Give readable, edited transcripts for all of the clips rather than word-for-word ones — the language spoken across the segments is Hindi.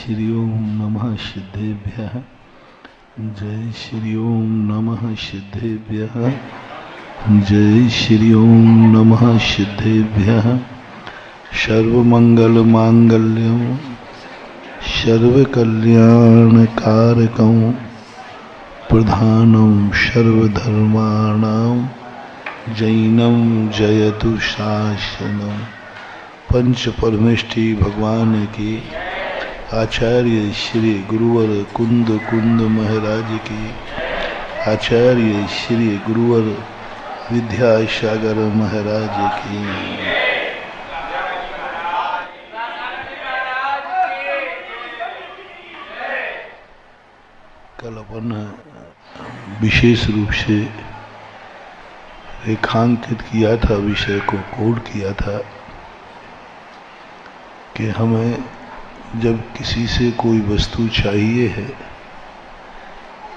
श्री ओम नमः सिद्धेभ्यः। जय श्री ओम नमः सिद्धेभ्यः। जय श्री ओम नमः सिद्धेभ्यः। सर्वमंगल मांगल्यं सर्वकल्याणकारकं प्रधानं सर्वधर्माणां जैनं जयतु शासनं। पंच परमेष्टि भगवान की, आचार्य श्री गुरुवर कुंद कुंद महाराज की, आचार्य श्री गुरुवर विद्यासागर महाराज की। कल अपन विशेष रूप से रेखांकित किया था, विषय को कोड किया था कि हमें जब किसी से कोई वस्तु चाहिए है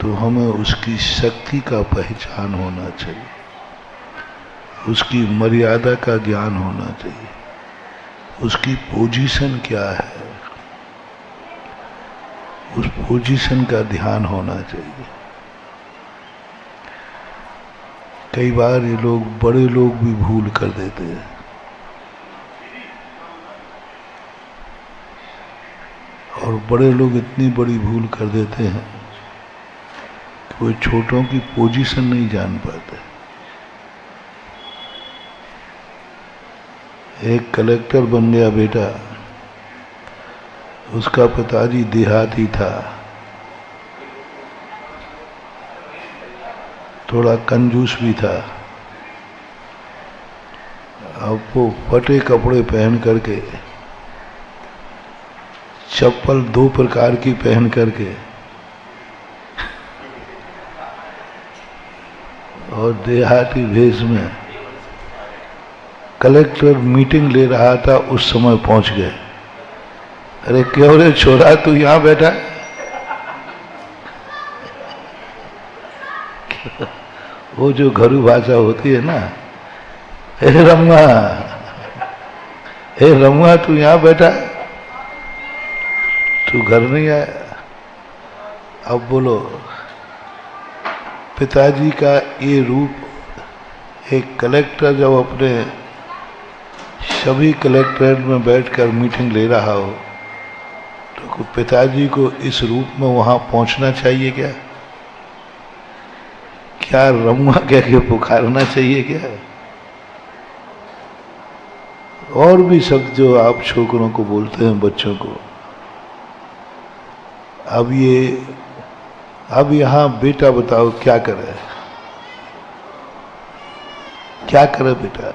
तो हमें उसकी शक्ति का पहचान होना चाहिए, उसकी मर्यादा का ज्ञान होना चाहिए, उसकी पोजीशन क्या है, उस पोजीशन का ध्यान होना चाहिए। कई बार ये लोग, बड़े लोग भी भूल कर देते हैं। और बड़े लोग इतनी बड़ी भूल कर देते हैं कि वो छोटों की पोजीशन नहीं जान पाते। एक कलेक्टर बन गया बेटा, उसका पिताजी देहाती था, थोड़ा कंजूस भी था। अब वो फटे कपड़े पहन करके, चप्पल दो प्रकार की पहन करके और देहाती भेष में कलेक्टर मीटिंग ले रहा था, उस समय पहुंच गए। अरे क्यों रे छोरा, तू यहां बैठा? वो जो घरू भाषा होती है ना, हे रमुआ तू यहां बैठा, तू घर नहीं आया। अब बोलो, पिताजी का ये रूप, एक कलेक्टर जब अपने सभी कलेक्ट्रेट में बैठकर मीटिंग ले रहा हो तो पिताजी को इस रूप में वहां पहुंचना चाहिए क्या? क्या रमुआ कह के पुकारना चाहिए क्या? और भी शब्द जो आप छोकरों को बोलते हैं, बच्चों को। अब यहाँ बेटा बताओ क्या करे, क्या करे बेटा?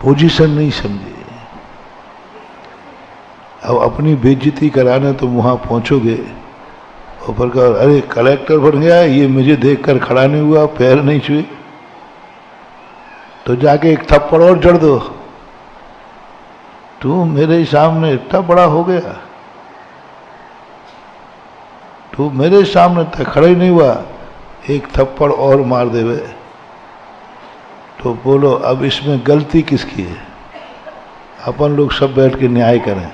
पोजीशन नहीं समझे। अब अपनी बेइज्जती कराने तुम वहां पहुंचोगे और पर कहो, अरे कलेक्टर बन गया, ये मुझे देखकर खड़ा नहीं हुआ, पैर नहीं छुए, तो जाके एक थप्पड़ और जड़ दो। तू मेरे सामने इतना बड़ा हो गया, तू मेरे सामने तक खड़ा ही नहीं हुआ, एक थप्पड़ और मार देवे। तो बोलो अब इसमें गलती किसकी है? अपन लोग सब बैठ के न्याय करें,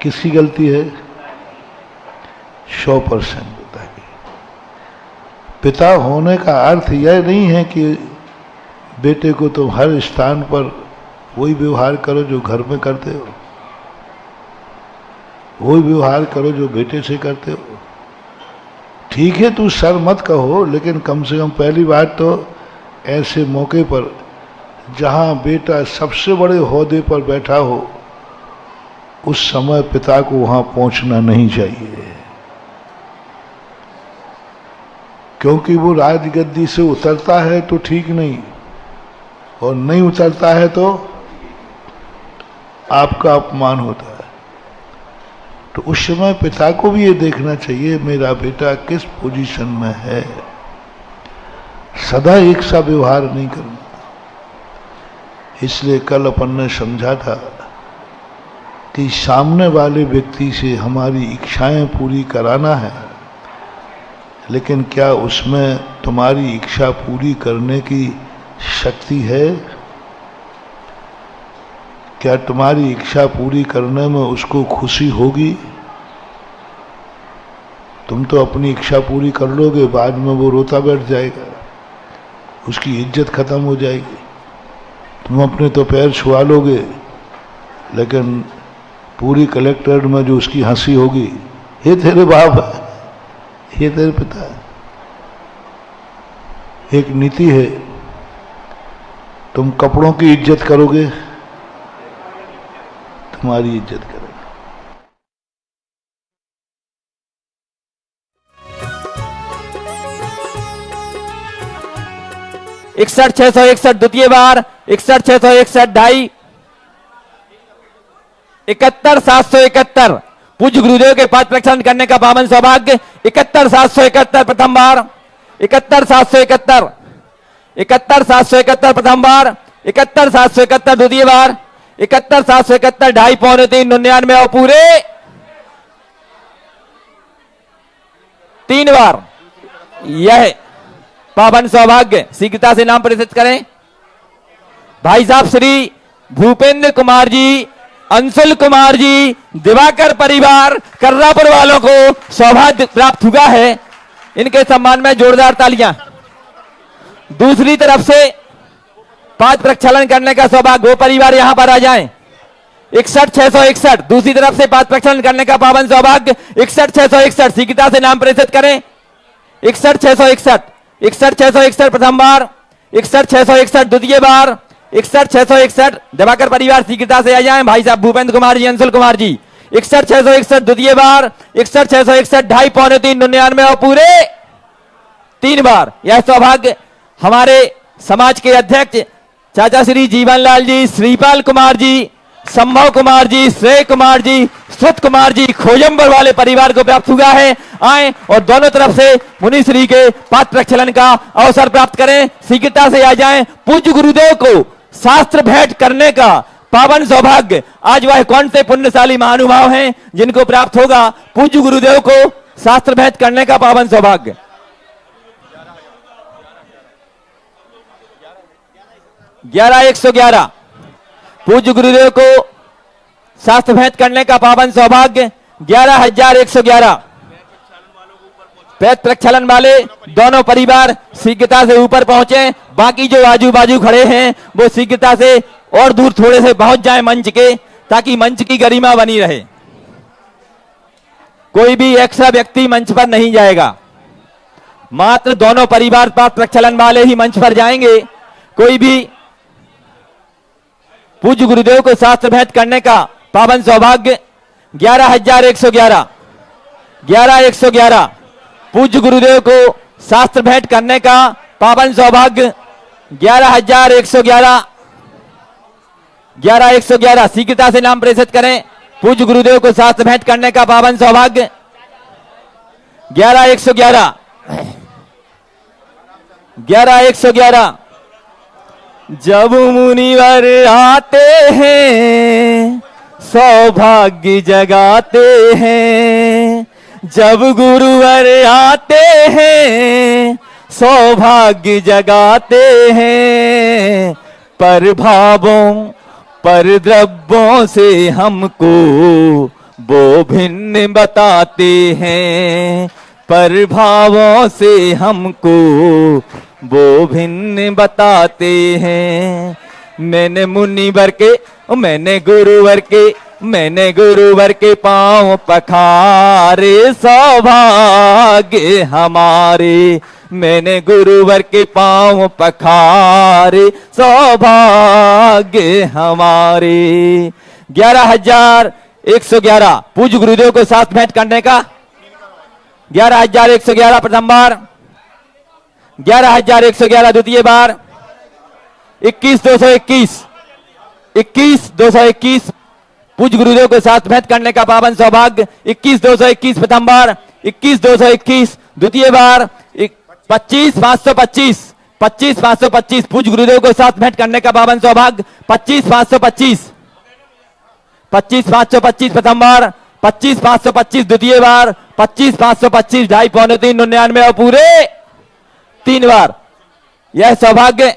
किसकी गलती है? 100% पिता की। पिता होने का अर्थ यह नहीं है कि बेटे को तुम हर स्थान पर वही व्यवहार करो जो घर में करते हो, वही व्यवहार करो जो बेटे से करते हो। ठीक है, तू सर मत कहो, लेकिन कम से कम पहली बात तो ऐसे मौके पर जहां बेटा सबसे बड़े ओहदे पर बैठा हो, उस समय पिता को वहां पहुंचना नहीं चाहिए, क्योंकि वो राजगद्दी से उतरता है तो ठीक नहीं, और नहीं उतरता है तो आपका अपमान होता है। तो उस समय पिता को भी ये देखना चाहिए मेरा बेटा किस पोजीशन में है। सदा एक सा व्यवहार नहीं करना। इसलिए कल अपन ने समझा था कि सामने वाले व्यक्ति से हमारी इच्छाएं पूरी कराना है, लेकिन क्या उसमें तुम्हारी इच्छा पूरी करने की शक्ति है? क्या तुम्हारी इच्छा पूरी करने में उसको खुशी होगी? तुम तो अपनी इच्छा पूरी कर लोगे, बाद में वो रोता बैठ जाएगा, उसकी इज्जत खत्म हो जाएगी। तुम अपने तो पैर छुआ लोगे, लेकिन पूरी कलेक्ट्रेट में जो उसकी हंसी होगी, ये तेरे बाप है, ये तेरे पिता है। एक नीति है, तुम कपड़ों की इज्जत करोगे, तुम्हारी इज्जत करेंगे। 61,661 द्वितीय बार, 61,661 ढाई, 71,771 पूज्य गुरुदेव के पाद प्रक्षालन करने का पावन सौभाग्य। 71,771 प्रथम बार, 71,771, 71,771 प्रथम बार, 71,771 द्वितीय बार, 71,771 ढाई पौने 3 99 और पूरे 3 बार। यह पावन सौभाग्य शीघ्रता से नाम प्रदर्शित करें। भाई साहब श्री भूपेंद्र कुमार जी, अंशुल कुमार जी, दिवाकर परिवार कर्रापुर वालों को सौभाग्य प्राप्त हुआ है। इनके सम्मान में जोरदार तालियां। दूसरी तरफ से पाद प्रक्षालन करने का सौभाग्य, वो परिवार यहां पर आ जाएं। 61,661 दूसरी तरफ से पाद प्रक्षालन करने का पावन सौभाग्य। 61,661 शीघ्रता से नाम प्रदर्शित करें। 61,661, 61,661 प्रथम बार, 61,661 द्वितीय बार, 61,661 दिवाकर परिवार शीघ्रता से आ जाएं। भाई साहब भूपेंद्र कुमार जी, अंशुल कुमार जी। 61,661 द्वितीय बार, 61,661 ढाई पौने 3 99 और पूरे 3 बार। यह सौभाग्य हमारे समाज के अध्यक्ष चाचा श्री जीवनलाल जी, श्रीपाल कुमार जी, संभव कुमार जी, श्रेय कुमार जी, सुत कुमार जी, खोजम्बर वाले परिवार को प्राप्त हुआ है। आए और दोनों तरफ से मुनि श्री के पाद प्रक्षालन का अवसर प्राप्त करें। शीघ्रता से आ जाएं। पूज्य गुरुदेव को शास्त्र भेंट करने का पावन सौभाग्य आज वह कौन से पुण्यशाली महानुभाव हैं जिनको प्राप्त होगा पूज्य गुरुदेव को शास्त्र भेंट करने का पावन सौभाग्य। 11,111 पूज्य गुरुदेव को शास्त्र भेंट करने का पावन सौभाग्य। 11,111 पैद प्रक्षालन वाले दोनों परिवार शीघ्रता से ऊपर पहुंचे। बाकी जो आजू बाजू खड़े हैं वो शीघ्रता से और दूर थोड़े से पहुंच जाएं मंच के, ताकि मंच की गरिमा बनी रहे। कोई भी एक्स्ट्रा व्यक्ति मंच पर नहीं जाएगा, मात्र दोनों परिवार पाद प्रक्षालन वाले ही मंच पर जाएंगे। कोई भी पूज्य गुरुदेव को शास्त्र भेंट करने का पावन सौभाग्य। 11,111, 11,111 पूज्य गुरुदेव को शास्त्र भेंट करने का पावन सौभाग्य। 11,111, 11,111 शीघ्रता से नाम प्रेषित करें। पूज्य गुरुदेव को शास्त्र भेंट करने का पावन सौभाग्य। 11,111, 11,111 जब मुनिवर आते हैं सौभाग्य जगाते हैं, जब गुरुवर आते हैं सौभाग्य जगाते हैं, पर भावों पर द्रव्यों से हमको वो भिन्न बताते हैं, पर भावों से हमको वो भिन्न बताते हैं। मैंने मुनिवर के, मैंने गुरुवर के पांव पखारे सौभाग्य हमारे, मैंने गुरुवर के पांव पखारे सौभाग्य हमारे। 11,111 पूज्य गुरुदेव को शास्त्र भेंट करने का। 11,111 प्रथम बार, 11,111 द्वितीय बार, 21,221, 21,221 पूज्य गुरुदेव को शास्त्र भेंट करने का पावन सौभाग्य। 21,221 प्रथम बार, 21,221 द्वितीय बार, 25,525, 25,525 पूज्य गुरुदेव को शास्त्र भेंट करने का पावन सौभाग्य। 25,525, 25,525 प्रथम बार, 25,525 द्वितीय बार, 25,525 ढाई पौने 3 99 और पूरे 3 बार। यह सौभाग्य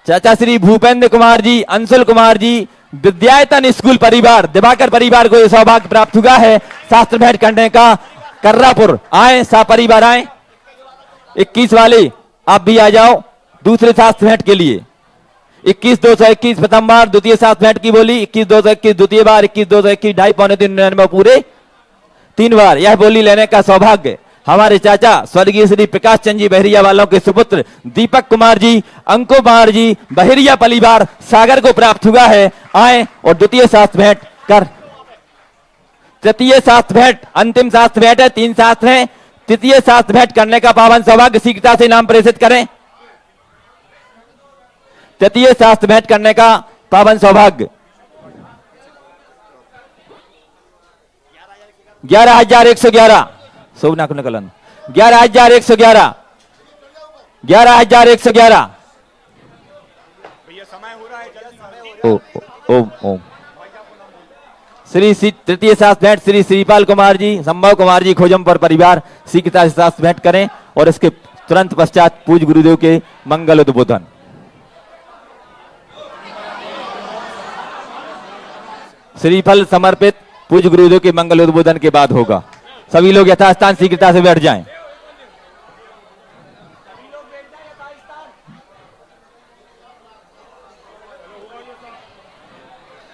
चाचा श्री भूपेंद्र कुमार जी, अंशुल कुमार जी, विद्यायतन स्कूल परिवार, दिवाकर परिवार को यह सौभाग्य प्राप्त हुआ है शास्त्र भेंट करने का। कर्रापुर आए, सा परिवार आए। 21 वाले आप भी आ जाओ दूसरे शास्त्र भेंट के लिए। 21,221 प्रथम बार, द्वितीय शास्त्र भेंट की बोली 21,221 द्वितीय बार, 21,221 2.5 पूरे 3 बार यह बोली लेने का सौभाग्य हमारे चाचा स्वर्गीय श्री प्रकाश चंद जी बहरिया वालों के सुपुत्र दीपक कुमार जी, अंको कुमार जी, बहरिया परिवार सागर को प्राप्त हुआ है। आए और द्वितीय शास्त्र भेंट कर। तृतीय शास्त्र भेंट, अंतिम शास्त्र भेंट है, 3 शास्त्र हैं। तृतीय शास्त्र भेंट करने का पावन सौभाग्य शीघ्रता से नाम प्रेषित करें। तृतीय शास्त्र भेंट करने का पावन सौभाग्य 11,111 सोना कलन 11,111 11,111 ओम श्री तृतीय शास्त्र भेंट श्री श्रीपाल कुमार जी, संभव कुमार जी, खोजमपुर परिवार शीघ्रता से शास्त्र भेंट करें और इसके तुरंत पश्चात पूज्य गुरुदेव के मंगल उद्बोधन। श्रीफल समर्पित पूज्य गुरुदेव के मंगल उद्बोधन के बाद होगा। सभी लोग यथास्थान शीघ्रता से बैठ जाएं।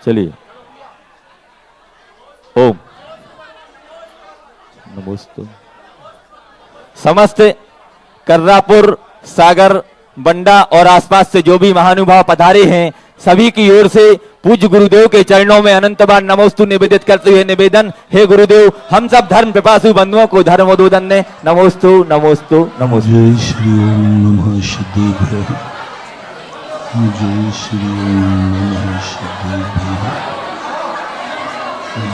चलिए। ओम नमोस्तु। समस्त कर्रापुर, सागर, बंडा और आसपास से जो भी महानुभाव पधारे हैं सभी की ओर से पूज्य गुरुदेव के चरणों में अनंत बार नमोस्तु निवेदित करते हुए निवेदन, हे गुरुदेव हम सब धर्म पिपासु बंधुओं को धर्म उद्बोधन दें। नमोस्तु नमोस्तु नमोस्तु। जय श्री ओम नमः शिवाय। जय श्री ओम नमः शिवाय।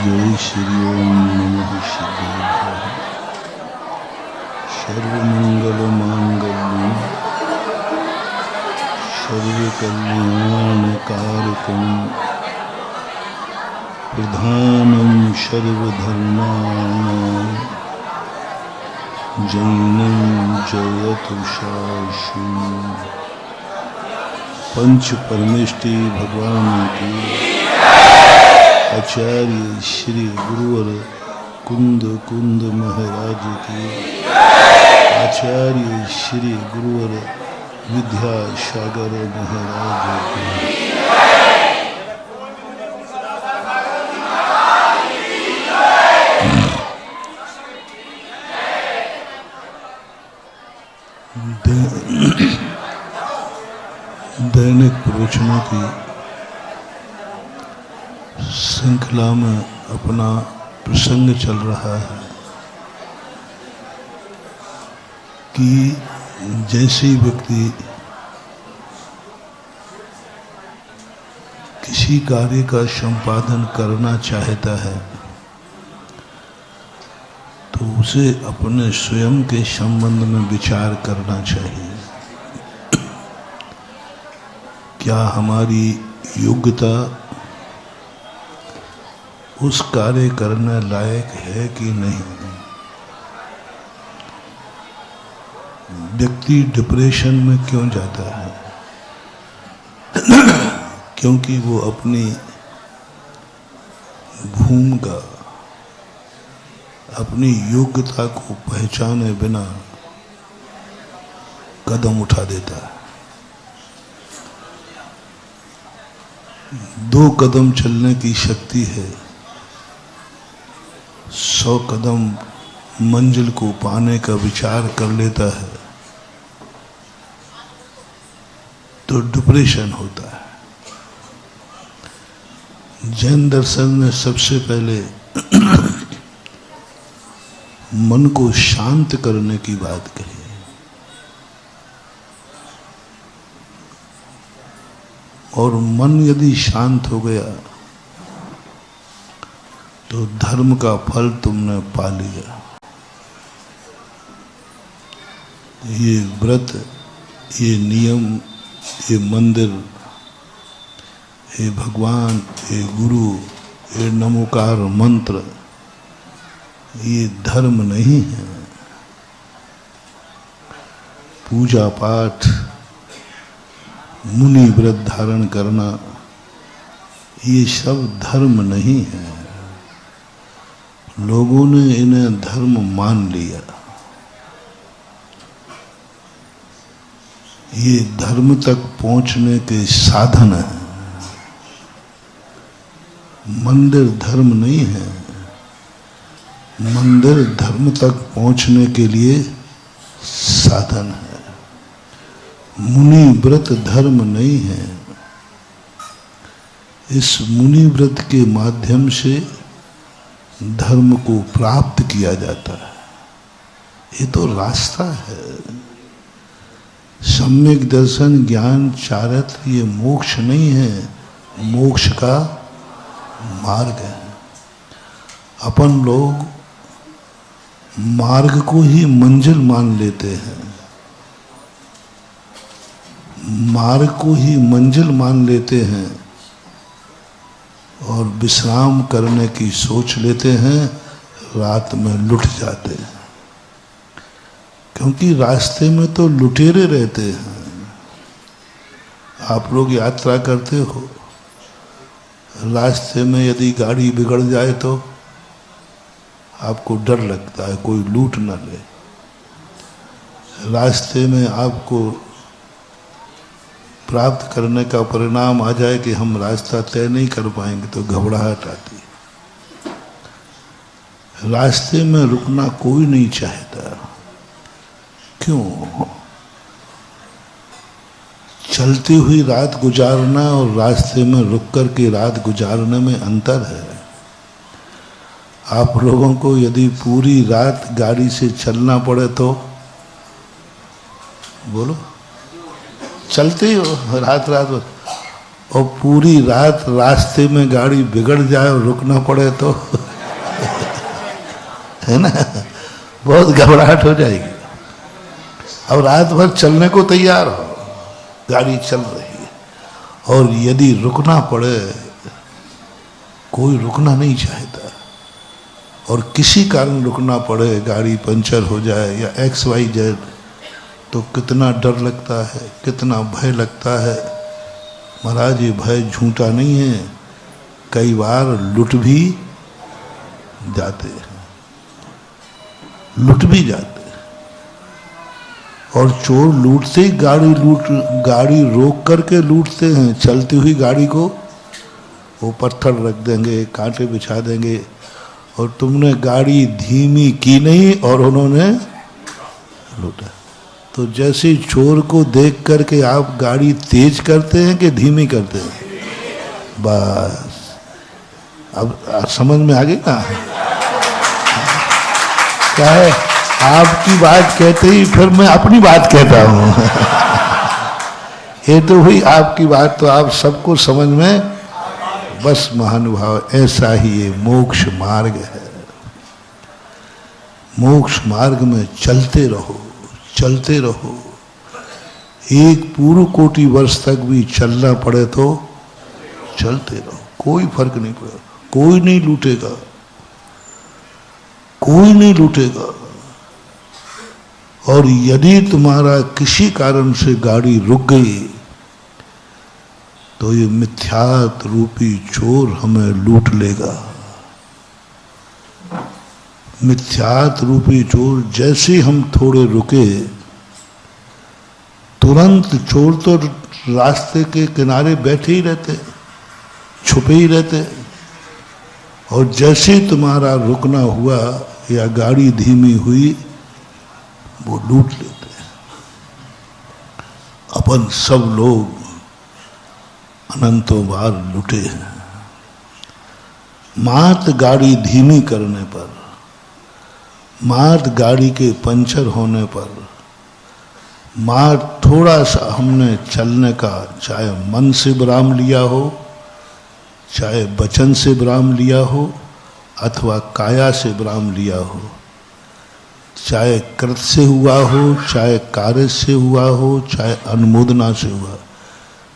जय श्री ओम नमः शिवाय। सर्वमंगल मांगल्यं सर्वकल्याणकारकं प्रधानं सर्वधर्माणां जैनं जयतु शाश्वतं। पंच परमेष्टि भगवान की आचार्य श्री गुरुवर कुंद महाराज की, आचार्य श्री गुरुवर विद्यासागर महाराज की। दैनिक प्रवचनों की श्रृंखला में अपना प्रसंग चल रहा है कि जैसे व्यक्ति किसी कार्य का संपादन करना चाहता है तो उसे अपने स्वयं के संबंध में विचार करना चाहिए। क्या हमारी योग्यता उस कार्य करने लायक है कि नहीं। व्यक्ति डिप्रेशन में क्यों जाता है? क्योंकि वो अपनी भूमिका, अपनी योग्यता को पहचाने बिना कदम उठा देता है। 2 कदम चलने की शक्ति है, 100 कदम मंजिल को पाने का विचार कर लेता है तो डिप्रेशन होता है। जैन दर्शन ने सबसे पहले मन को शांत करने की बात कही। और मन यदि शांत हो गया तो धर्म का फल तुमने पा लिया। ये व्रत, ये नियम, ये मंदिर, ये भगवान, ये गुरु, ये नमोकार मंत्र, ये धर्म नहीं है। पूजा पाठ, मुनि व्रत धारण करना, ये सब धर्म नहीं है। लोगों ने इन्हें धर्म मान लिया। ये धर्म तक पहुंचने के साधन है। मंदिर धर्म नहीं है। मंदिर धर्म तक पहुंचने के लिए साधन है। मुनि व्रत धर्म नहीं है। इस मुनि व्रत के माध्यम से धर्म को प्राप्त किया जाता है। ये तो रास्ता है। सम्यक दर्शन, ज्ञान, चारित्र ये मोक्ष नहीं है, मोक्ष का मार्ग है। अपन लोग मार्ग को ही मंजिल मान लेते हैं, मार्ग को ही मंजिल मान लेते हैं और विश्राम करने की सोच लेते हैं, रात में लुट जाते हैं। क्योंकि रास्ते में तो लुटेरे रहते हैं। आप लोग यात्रा करते हो, रास्ते में यदि गाड़ी बिगड़ जाए तो आपको डर लगता है कोई लूट न ले। रास्ते में आपको प्राप्त करने का परिणाम आ जाए कि हम रास्ता तय नहीं कर पाएंगे तो घबराहट आती है। रास्ते में रुकना कोई नहीं चाहता। क्यों? चलती हुई रात गुजारना और रास्ते में रुक कर के रात गुजारने में अंतर है। आप लोगों को यदि पूरी रात गाड़ी से चलना पड़े तो बोलो, चलते ही हो रात और पूरी रात रास्ते में गाड़ी बिगड़ जाए और रुकना पड़े तो है ना, बहुत घबराहट हो जाएगी। अब रात भर चलने को तैयार हो, गाड़ी चल रही है, और यदि रुकना पड़े, कोई रुकना नहीं चाहता, और किसी कारण रुकना पड़े, गाड़ी पंचर हो जाए या XYZ, तो कितना डर लगता है, कितना भय लगता है। महाराज ये भय झूठा नहीं है, कई बार लुट भी जाते हैं, लुट भी जाते हैं। और चोर लूटते ही गाड़ी रोक करके लूटते हैं। चलती हुई गाड़ी को वो पत्थर रख देंगे, कांटे बिछा देंगे, और तुमने गाड़ी धीमी की नहीं और उन्होंने लूटा। तो जैसे चोर को देख करके आप गाड़ी तेज करते हैं कि धीमी करते हैं? बस अब समझ में आ गई ना। क्या है, आपकी बात कहते ही फिर मैं अपनी बात कहता हूँ। ये तो हुई आपकी बात, तो आप सबको समझ में, बस महानुभाव ऐसा ही ये मोक्ष मार्ग है। मोक्ष मार्ग में चलते रहो, चलते रहो। एक पूर्ण कोटि वर्ष तक भी चलना पड़े तो चलते रहो, कोई फर्क नहीं पड़ेगा। कोई नहीं लूटेगा, कोई नहीं लूटेगा। और यदि तुम्हारा किसी कारण से गाड़ी रुक गई तो ये मिथ्यात रूपी चोर हमें लूट लेगा। मिथ्यात रूपी चोर, जैसे हम थोड़े रुके तुरंत चोर तो रास्ते के किनारे बैठे ही रहते, छुपे ही रहते, और जैसे तुम्हारा रुकना हुआ या गाड़ी धीमी हुई वो लूट लेते हैं। अपन सब लोग अनंतों बार लूटे हैं। मात गाड़ी धीमी करने पर, मात गाड़ी के पंचर होने पर, मात थोड़ा सा हमने चलने का, चाहे मन से विराम लिया हो, चाहे वचन से विराम लिया हो, अथवा काया से विराम लिया हो, चाहे कृत से हुआ हो, चाहे कार्य से हुआ हो, चाहे अनुमोदना से हुआ,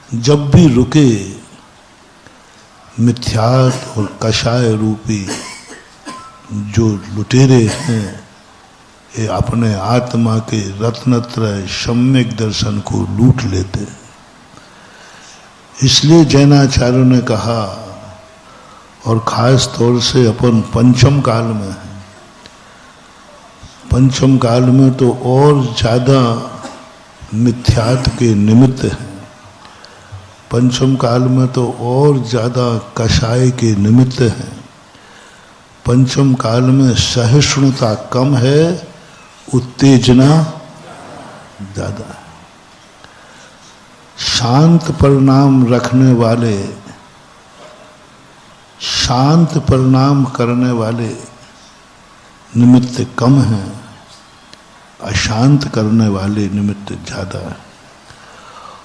जब भी रुके मिथ्यात और कषाय रूपी जो लुटेरे हैं, ये अपने आत्मा के रत्नत्रय सम्यक दर्शन को लूट लेते हैं। इसलिए जैनाचार्य ने कहा, और खास तौर से अपन पंचम काल में है, पंचम काल में तो और ज़्यादा मिथ्यात्व के निमित्त है, पंचम काल में तो और ज़्यादा कषाय के निमित्त है, पंचम काल में सहिष्णुता कम है, उत्तेजना ज़्यादा है। शांत परिणाम रखने वाले, शांत परिणाम करने वाले निमित्त कम हैं, अशांत करने वाले निमित्त ज़्यादा है।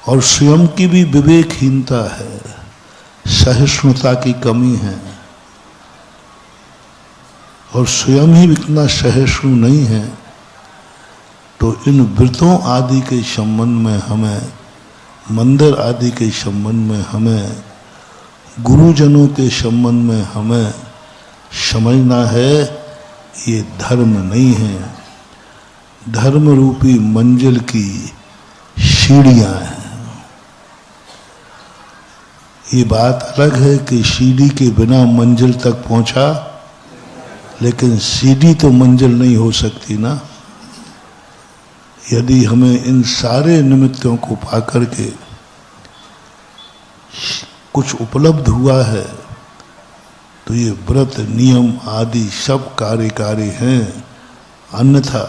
और स्वयं की भी विवेकहीनता है, सहिष्णुता की कमी है, और स्वयं ही इतना सहिष्णु नहीं है, तो इन व्रतों आदि के संबंध में हमें, मंदिर आदि के संबंध में हमें, गुरुजनों के संबंध में हमें समझना है, ये धर्म नहीं है, धर्म रूपी मंजिल की सीढ़ियां हैं। ये बात अलग है कि सीढ़ी के बिना मंजिल तक पहुंचा, लेकिन सीढ़ी तो मंजिल नहीं हो सकती ना। यदि हमें इन सारे निमित्तों को पाकर के कुछ उपलब्ध हुआ है, तो ये व्रत नियम आदि सब कार्यकारी हैं। अन्यथा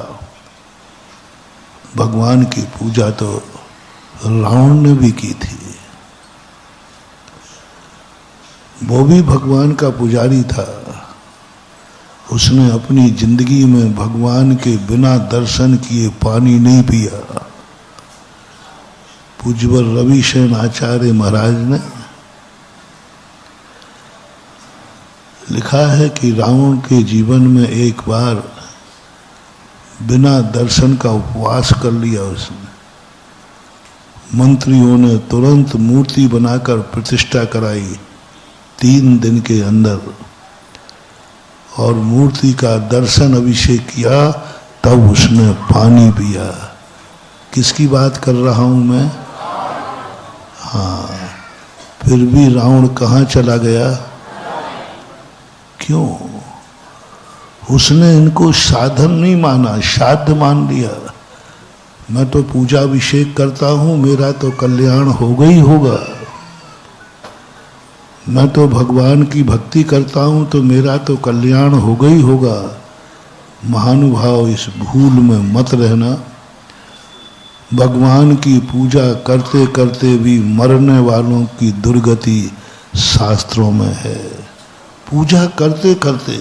भगवान की पूजा तो रावण ने भी की थी, वो भी भगवान का पुजारी था, उसने अपनी जिंदगी में भगवान के बिना दर्शन किए पानी नहीं पिया। पूज्यवर रविशेन आचार्य महाराज ने लिखा है कि रावण के जीवन में एक बार बिना दर्शन का उपवास कर लिया उसने। मंत्रियों ने तुरंत मूर्ति बनाकर प्रतिष्ठा कराई 3 दिन के अंदर, और मूर्ति का दर्शन अभिषेक किया, तब उसने पानी पिया। किसकी बात कर रहा हूं मैं? हाँ, फिर भी रावण कहाँ चला गया? क्यों? उसने इनको साधन नहीं माना, साध्य मान लिया। मैं तो पूजा अभिषेक करता हूं, मेरा तो कल्याण होगा ही होगा। मैं तो भगवान की भक्ति करता हूं, तो मेरा तो कल्याण होगा ही होगा। महानुभाव, इस भूल में मत रहना। भगवान की पूजा करते करते भी मरने वालों की दुर्गति शास्त्रों में है। पूजा करते करते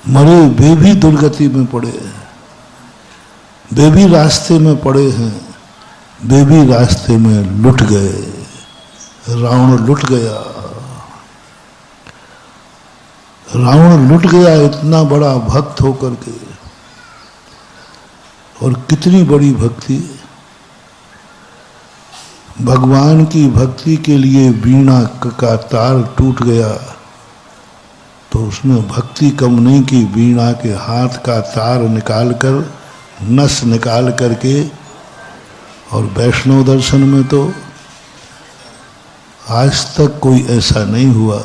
मरे वे भी दुर्गति में पड़े हैं, वे भी रास्ते में पड़े हैं, वे भी रास्ते में लुट गए। रावण लुट गया, रावण लुट गया इतना बड़ा भक्त होकर के। और कितनी बड़ी भक्ति! भगवान की भक्ति के लिए वीणा का तार टूट गया, तो उसने भक्ति कम नहीं की, वीणा के हाथ का तार निकालकर, नस निकाल करके। और वैष्णव दर्शन में तो आज तक कोई ऐसा नहीं हुआ,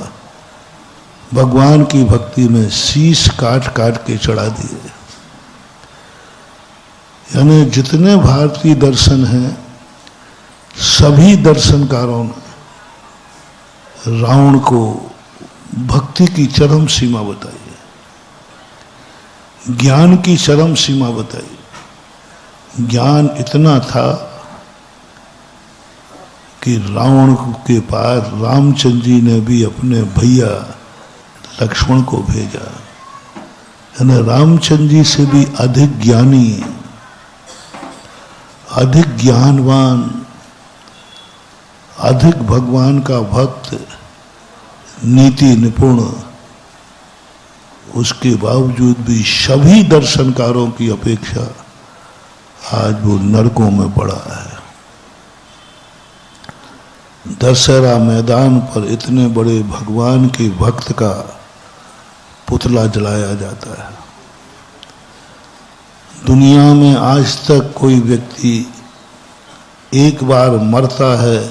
भगवान की भक्ति में शीश काट काट के चढ़ा दिए। यानी जितने भारतीय दर्शन हैं, सभी दर्शनकारों ने रावण को भक्ति की चरम सीमा बताई, ज्ञान की चरम सीमा बताई। ज्ञान इतना था कि रावण के पास रामचंद्र जी ने भी अपने भैया लक्ष्मण को भेजा। यानी रामचंद्र जी से भी अधिक ज्ञानी, अधिक ज्ञानवान, अधिक भगवान का भक्त, नीति निपुण, उसके बावजूद भी सभी दर्शनकारों की अपेक्षा आज वो नरकों में पड़ा है। दशहरा मैदान पर इतने बड़े भगवान के भक्त का पुतला जलाया जाता है। दुनिया में आज तक कोई व्यक्ति एक बार मरता है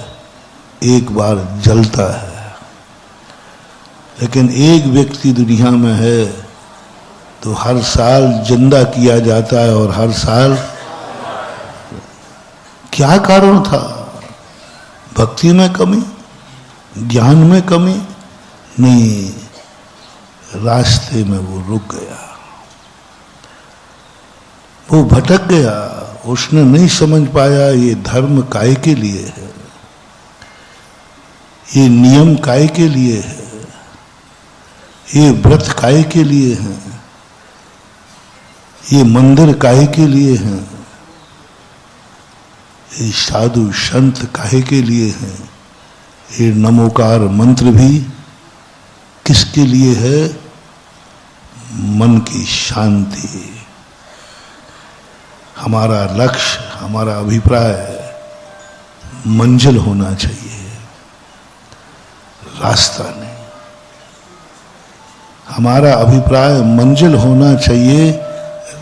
एक बार जलता है, लेकिन एक व्यक्ति दुनिया में है तो हर साल जिंदा किया जाता है। और हर साल क्या कारण था? भक्ति में कमी, ज्ञान में कमी? नहीं, रास्ते में वो रुक गया, वो भटक गया। उसने नहीं समझ पाया ये धर्म काय के लिए है, ये नियम काय के लिए है, ये व्रत काय के लिए है, ये मंदिर काहे के लिए हैं, ये साधु संत काहे के लिए हैं, ये नमोकार मंत्र भी किसके लिए है? मन की शांति। हमारा लक्ष्य, हमारा अभिप्राय मंजिल होना चाहिए, रास्ता नहीं। हमारा अभिप्राय मंजिल होना चाहिए,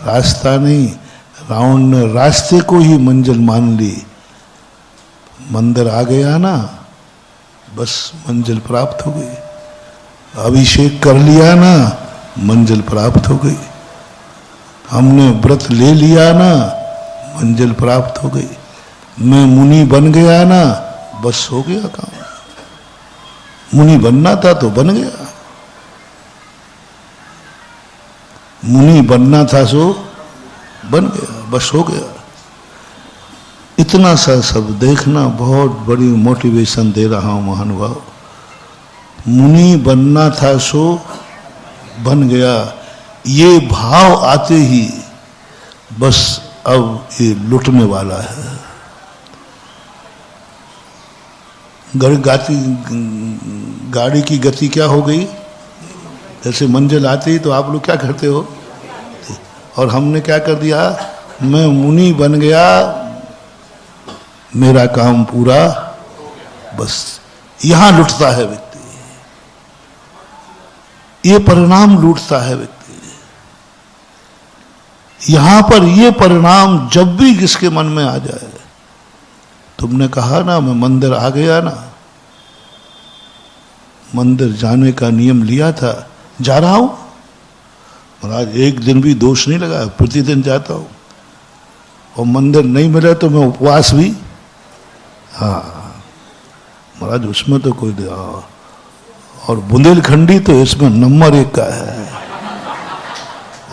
रास्ता नहीं। रावण ने रास्ते को ही मंजिल मान ली। मंदिर आ गया ना, बस मंजिल प्राप्त हो गई। अभिषेक कर लिया ना, मंजिल प्राप्त हो गई। हमने व्रत ले लिया ना, मंजिल प्राप्त हो गई। मैं मुनि बन गया ना, बस हो गया काम। मुनि बनना था तो बन गया, मुनि बनना था सो बन गया, बस हो गया। इतना सा सब देखना, बहुत बड़ी मोटिवेशन दे रहा हूं महानुभाव। मुनि बनना था सो बन गया, ये भाव आते ही बस अब ये लुटने वाला है। गाड़ी की गति क्या हो गई? जैसे मंजिल आते ही तो आप लोग क्या करते हो? और हमने क्या कर दिया? मैं मुनि बन गया, मेरा काम पूरा। बस यहां लुटता है व्यक्ति, ये परिणाम लूटता है व्यक्ति। यहां पर ये परिणाम जब भी किसके मन में आ जाए, तुमने कहा ना मैं मंदिर आ गया ना, मंदिर जाने का नियम लिया था, जा रहा हूं महाराज, एक दिन भी दोष नहीं लगा, प्रतिदिन जाता हूं। और मंदिर नहीं मिले तो मैं उपवास भी, हाँ महाराज उसमें तो कोई और बुंदेलखंडी तो इसमें नंबर 1 का है,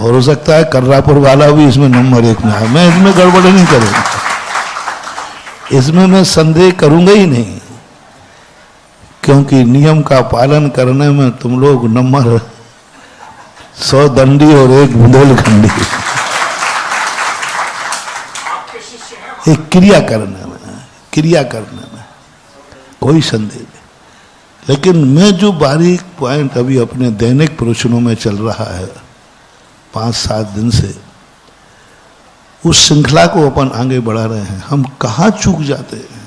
और हो सकता है कर्रापुर वाला भी इसमें नंबर 1 में है। मैं इसमें गड़बड़ नहीं करूंगा, इसमें मैं संदेह करूंगा ही नहीं, क्योंकि नियम का पालन करने में तुम लोग नंबर 100 दंडी और 1 बुंदेलखंडी, एक क्रिया करने में कोई संदेह नहीं। लेकिन मैं जो बारीक पॉइंट अभी अपने दैनिक प्रवचनों में चल रहा है 5-7 दिन से, उस श्रृंखला को अपन आगे बढ़ा रहे हैं। हम कहाँ चूक जाते हैं?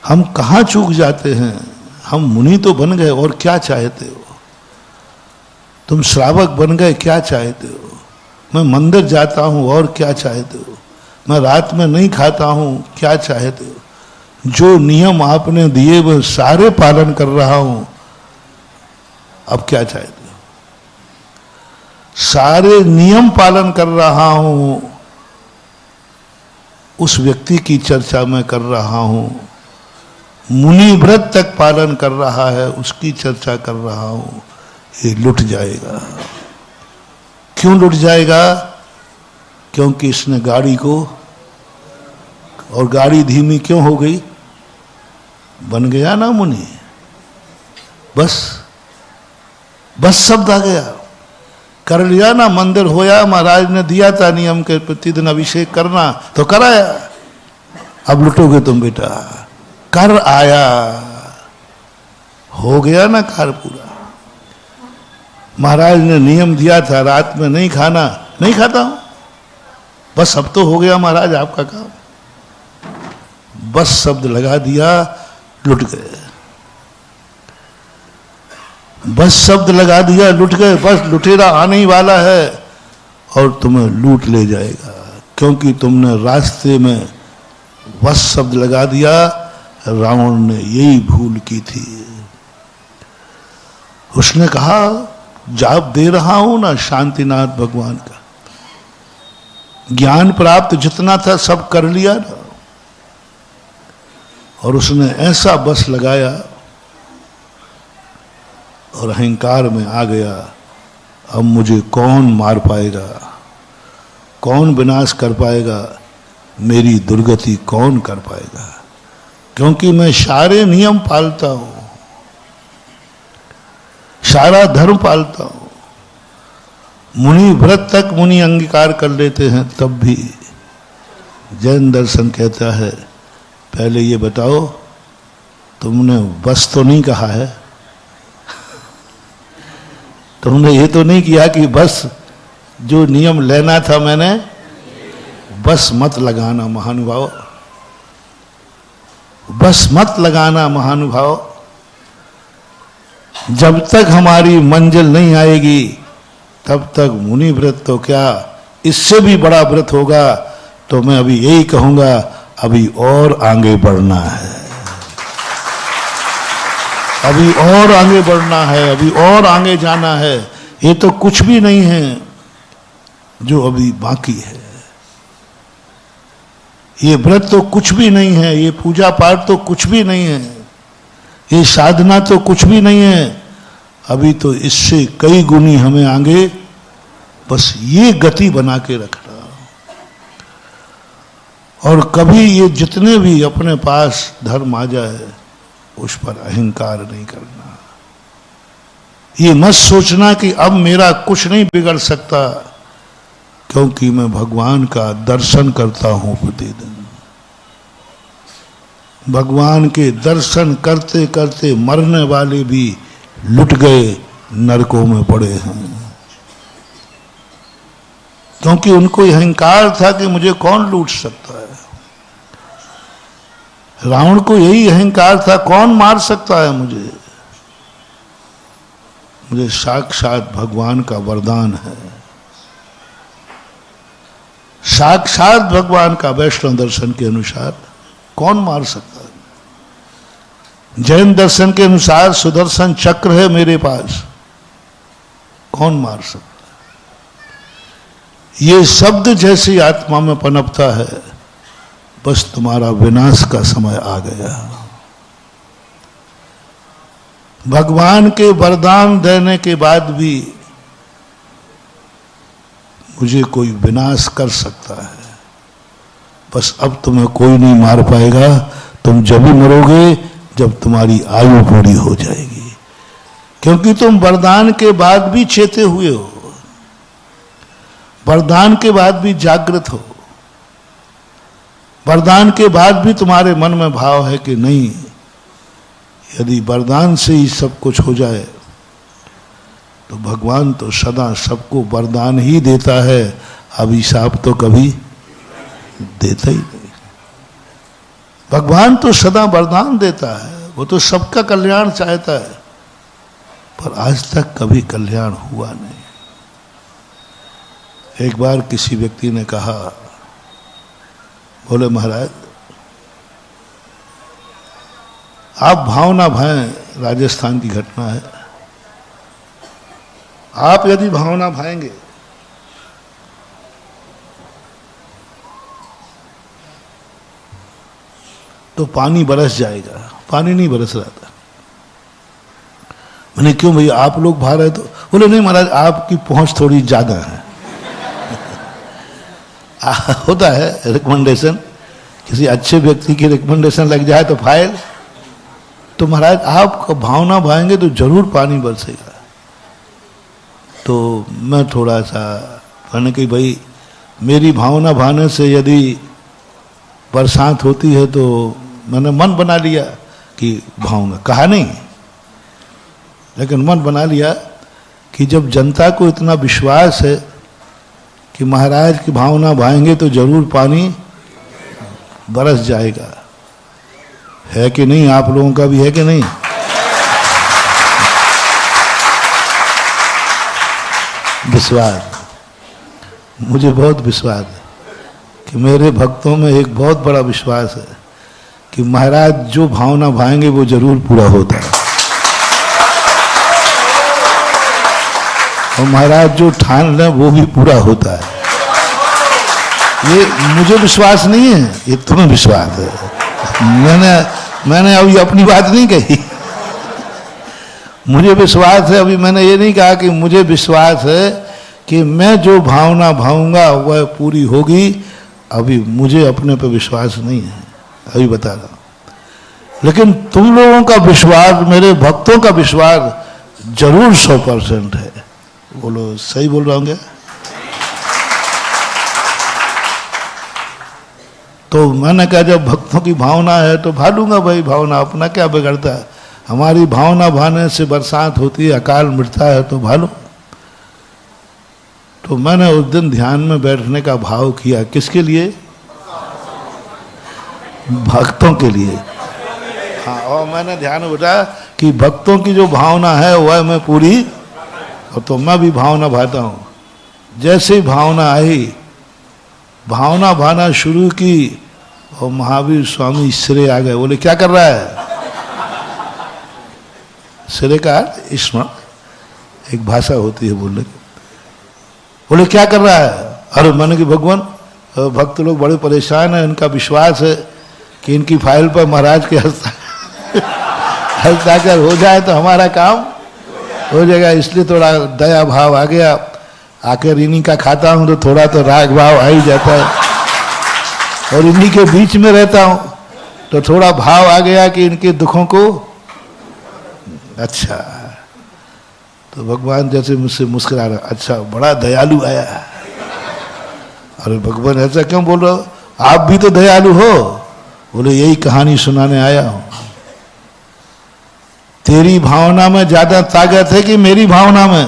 हम कहाँ चूक जाते हैं? हम मुनि तो बन गए, और क्या चाहते हो? तुम श्रावक बन गए, क्या चाहते हो? मैं मंदिर जाता हूं, और क्या चाहते हो? मैं रात में नहीं खाता हूं, क्या चाहते हो? जो नियम आपने दिए वो सारे पालन कर रहा हूं, अब क्या चाहते हो? सारे नियम पालन कर रहा हूं, उस व्यक्ति की चर्चा मैं कर रहा हूं। मुनि व्रत तक पालन कर रहा है, उसकी चर्चा कर रहा हूं। ये लुट जाएगा। क्यों लुट जाएगा? क्योंकि इसने गाड़ी को, और गाड़ी धीमी क्यों हो गई? बन गया ना मुनि, बस शब्द आ गया, कर लिया ना, मंदिर होया, महाराज ने दिया था नियम के प्रतिदिन अभिषेक करना, तो कराया। अब लुटोगे तुम बेटा, कर आया, हो गया ना कार्य पूरा। महाराज ने नियम दिया था रात में नहीं खाना, नहीं खाता हूं, बस अब तो हो गया महाराज आपका काम। बस शब्द लगा दिया, लुट गए। बस शब्द लगा दिया, लुट गए। बस लुटेरा आने ही वाला है और तुम्हें लूट ले जाएगा, क्योंकि तुमने रास्ते में वश शब्द लगा दिया। रावण ने यही भूल की थी। उसने कहा जाप दे रहा हूं ना शांतिनाथ भगवान का, ज्ञान प्राप्त जितना था सब कर लिया ना। और उसने ऐसा बस लगाया और अहंकार में आ गया, अब मुझे कौन मार पाएगा, कौन विनाश कर पाएगा, मेरी दुर्गति कौन कर पाएगा, क्योंकि मैं सारे नियम पालता हूं, सारा धर्म पालता हूं। मुनि व्रत तक मुनि अंगीकार कर लेते हैं, तब भी जैन दर्शन कहता है पहले ये बताओ तुमने बस तो नहीं कहा है, तुमने ये तो नहीं किया कि बस जो नियम लेना था मैंने बस मत लगाना महानुभाव, बस मत लगाना महानुभाव। जब तक हमारी मंजिल नहीं आएगी तब तक मुनि व्रत तो क्या, इससे भी बड़ा व्रत होगा। तो मैं अभी यही कहूंगा, अभी और आगे बढ़ना है, अभी और आगे बढ़ना है, अभी और आगे जाना है। ये तो कुछ भी नहीं है जो अभी बाकी है, ये व्रत तो कुछ भी नहीं है, ये पूजा पाठ तो कुछ भी नहीं है, ये साधना तो कुछ भी नहीं है। अभी तो इससे कई गुनी हमें आगे बस ये गति बना के रखना। और कभी ये जितने भी अपने पास धर्म आ जाए उस पर अहंकार नहीं करना। ये मत सोचना कि अब मेरा कुछ नहीं बिगड़ सकता, क्योंकि मैं भगवान का दर्शन करता हूं प्रतिदिन। भगवान के दर्शन करते करते मरने वाले भी लुट गए, नरकों में पड़े हैं, क्योंकि उनको अहंकार था कि मुझे कौन लूट सकता है। रावण को यही अहंकार था, कौन मार सकता है मुझे, मुझे साक्षात भगवान का वरदान है, साक्षात भगवान का वैष्णव दर्शन के अनुसार कौन मार सकता है। जैन दर्शन के अनुसार सुदर्शन चक्र है मेरे पास, कौन मार सकता है। ये शब्द जैसी आत्मा में पनपता है, बस तुम्हारा विनाश का समय आ गया। भगवान के वरदान देने के बाद भी मुझे कोई विनाश कर सकता है, बस अब तुम्हें कोई नहीं मार पाएगा। तुम जब भी मरोगे जब तुम्हारी आयु पूरी हो जाएगी, क्योंकि तुम वरदान के बाद भी चेते हुए हो, वरदान के बाद भी जागृत हो, वरदान के बाद भी तुम्हारे मन में भाव है कि नहीं, यदि वरदान से ही सब कुछ हो जाए तो भगवान तो सदा सबको वरदान ही देता है, अभिशाप तो कभी देता ही नहीं। भगवान तो सदा वरदान देता है, वो तो सबका कल्याण चाहता है, पर आज तक कभी कल्याण हुआ नहीं। एक बार किसी व्यक्ति ने कहा, बोले महाराज आप भाव ना भाएं, राजस्थान की घटना है, आप यदि भावना भाएंगे तो पानी बरस जाएगा। पानी नहीं बरस रहा था। मैंने क्यों भैया आप लोग भा रहे, तो बोले नहीं महाराज आपकी पहुंच थोड़ी ज्यादा है। होता है रिकमेंडेशन, किसी अच्छे व्यक्ति की रिकमेंडेशन लग जाए तो फाइल, तो महाराज आप भावना भाएंगे तो जरूर पानी बरसेगा। तो मैं थोड़ा सा मैंने कि भाई मेरी भावना भाने से यदि बरसात होती है तो मैंने मन बना लिया कि भाऊंगा, कहा नहीं, लेकिन मन बना लिया कि जब जनता को इतना विश्वास है कि महाराज की भावना भाएंगे तो जरूर पानी बरस जाएगा। है कि नहीं, आप लोगों का भी है कि नहीं? विश्वास, मुझे बहुत विश्वास है कि मेरे भक्तों में एक बहुत बड़ा विश्वास है कि महाराज जो भावना भाएंगे वो जरूर पूरा होता है, और महाराज जो ठान लें वो भी पूरा होता है। ये मुझे विश्वास नहीं है, ये तुम्हें विश्वास है। मैंने अभी अपनी बात नहीं कही, मुझे विश्वास है। अभी मैंने ये नहीं कहा कि मुझे विश्वास है कि मैं जो भावना भाऊंगा वह पूरी होगी। अभी मुझे अपने पे विश्वास नहीं है, अभी बता रहा हूं। लेकिन तुम लोगों का विश्वास, मेरे भक्तों का विश्वास जरूर 100% है। बोलो, सही बोल रहा हूं क्या? तो मैंने कहा जब भक्तों की भावना है तो भालूंगा भाई, भावना अपना क्या बिगड़ता है। हमारी भावना भाने से बरसात होती है, अकाल मिटता है, तो भालू। तो मैंने उस दिन ध्यान में बैठने का भाव किया, किसके लिए? भक्तों के लिए। हाँ, और मैंने ध्यान में बैठा कि भक्तों की जो भावना है वह मैं पूरी, और तो मैं भी भावना भाता हूं। जैसे ही भावना आई, भावना भाना शुरू की, और महावीर स्वामी सिरे आ गए। बोले क्या कर रहा है? सिरे का स्मरण, एक भाषा होती है बोलने की। बोले क्या कर रहा है? अरे मैंने कि भगवान, भक्त लोग बड़े परेशान हैं, इनका विश्वास है कि इनकी फाइल पर महाराज के हस्ताक्षर हो जाए तो हमारा काम हो जाएगा, इसलिए थोड़ा दया भाव आ गया। आखिर इन्हीं का खाता हूं तो थोड़ा तो राग भाव आ ही जाता है, और इन्हीं के बीच में रहता हूं तो थोड़ा भाव आ गया कि इनके दुखों को। अच्छा, तो भगवान जैसे मुझसे मुस्कुरा रहा, अच्छा बड़ा दयालु आया। अरे भगवान ऐसा क्यों बोल रहे हो, आप भी तो दयालु हो। बोले यही कहानी सुनाने आया हूं। तेरी भावना में ज्यादा ताकत है कि मेरी भावना में?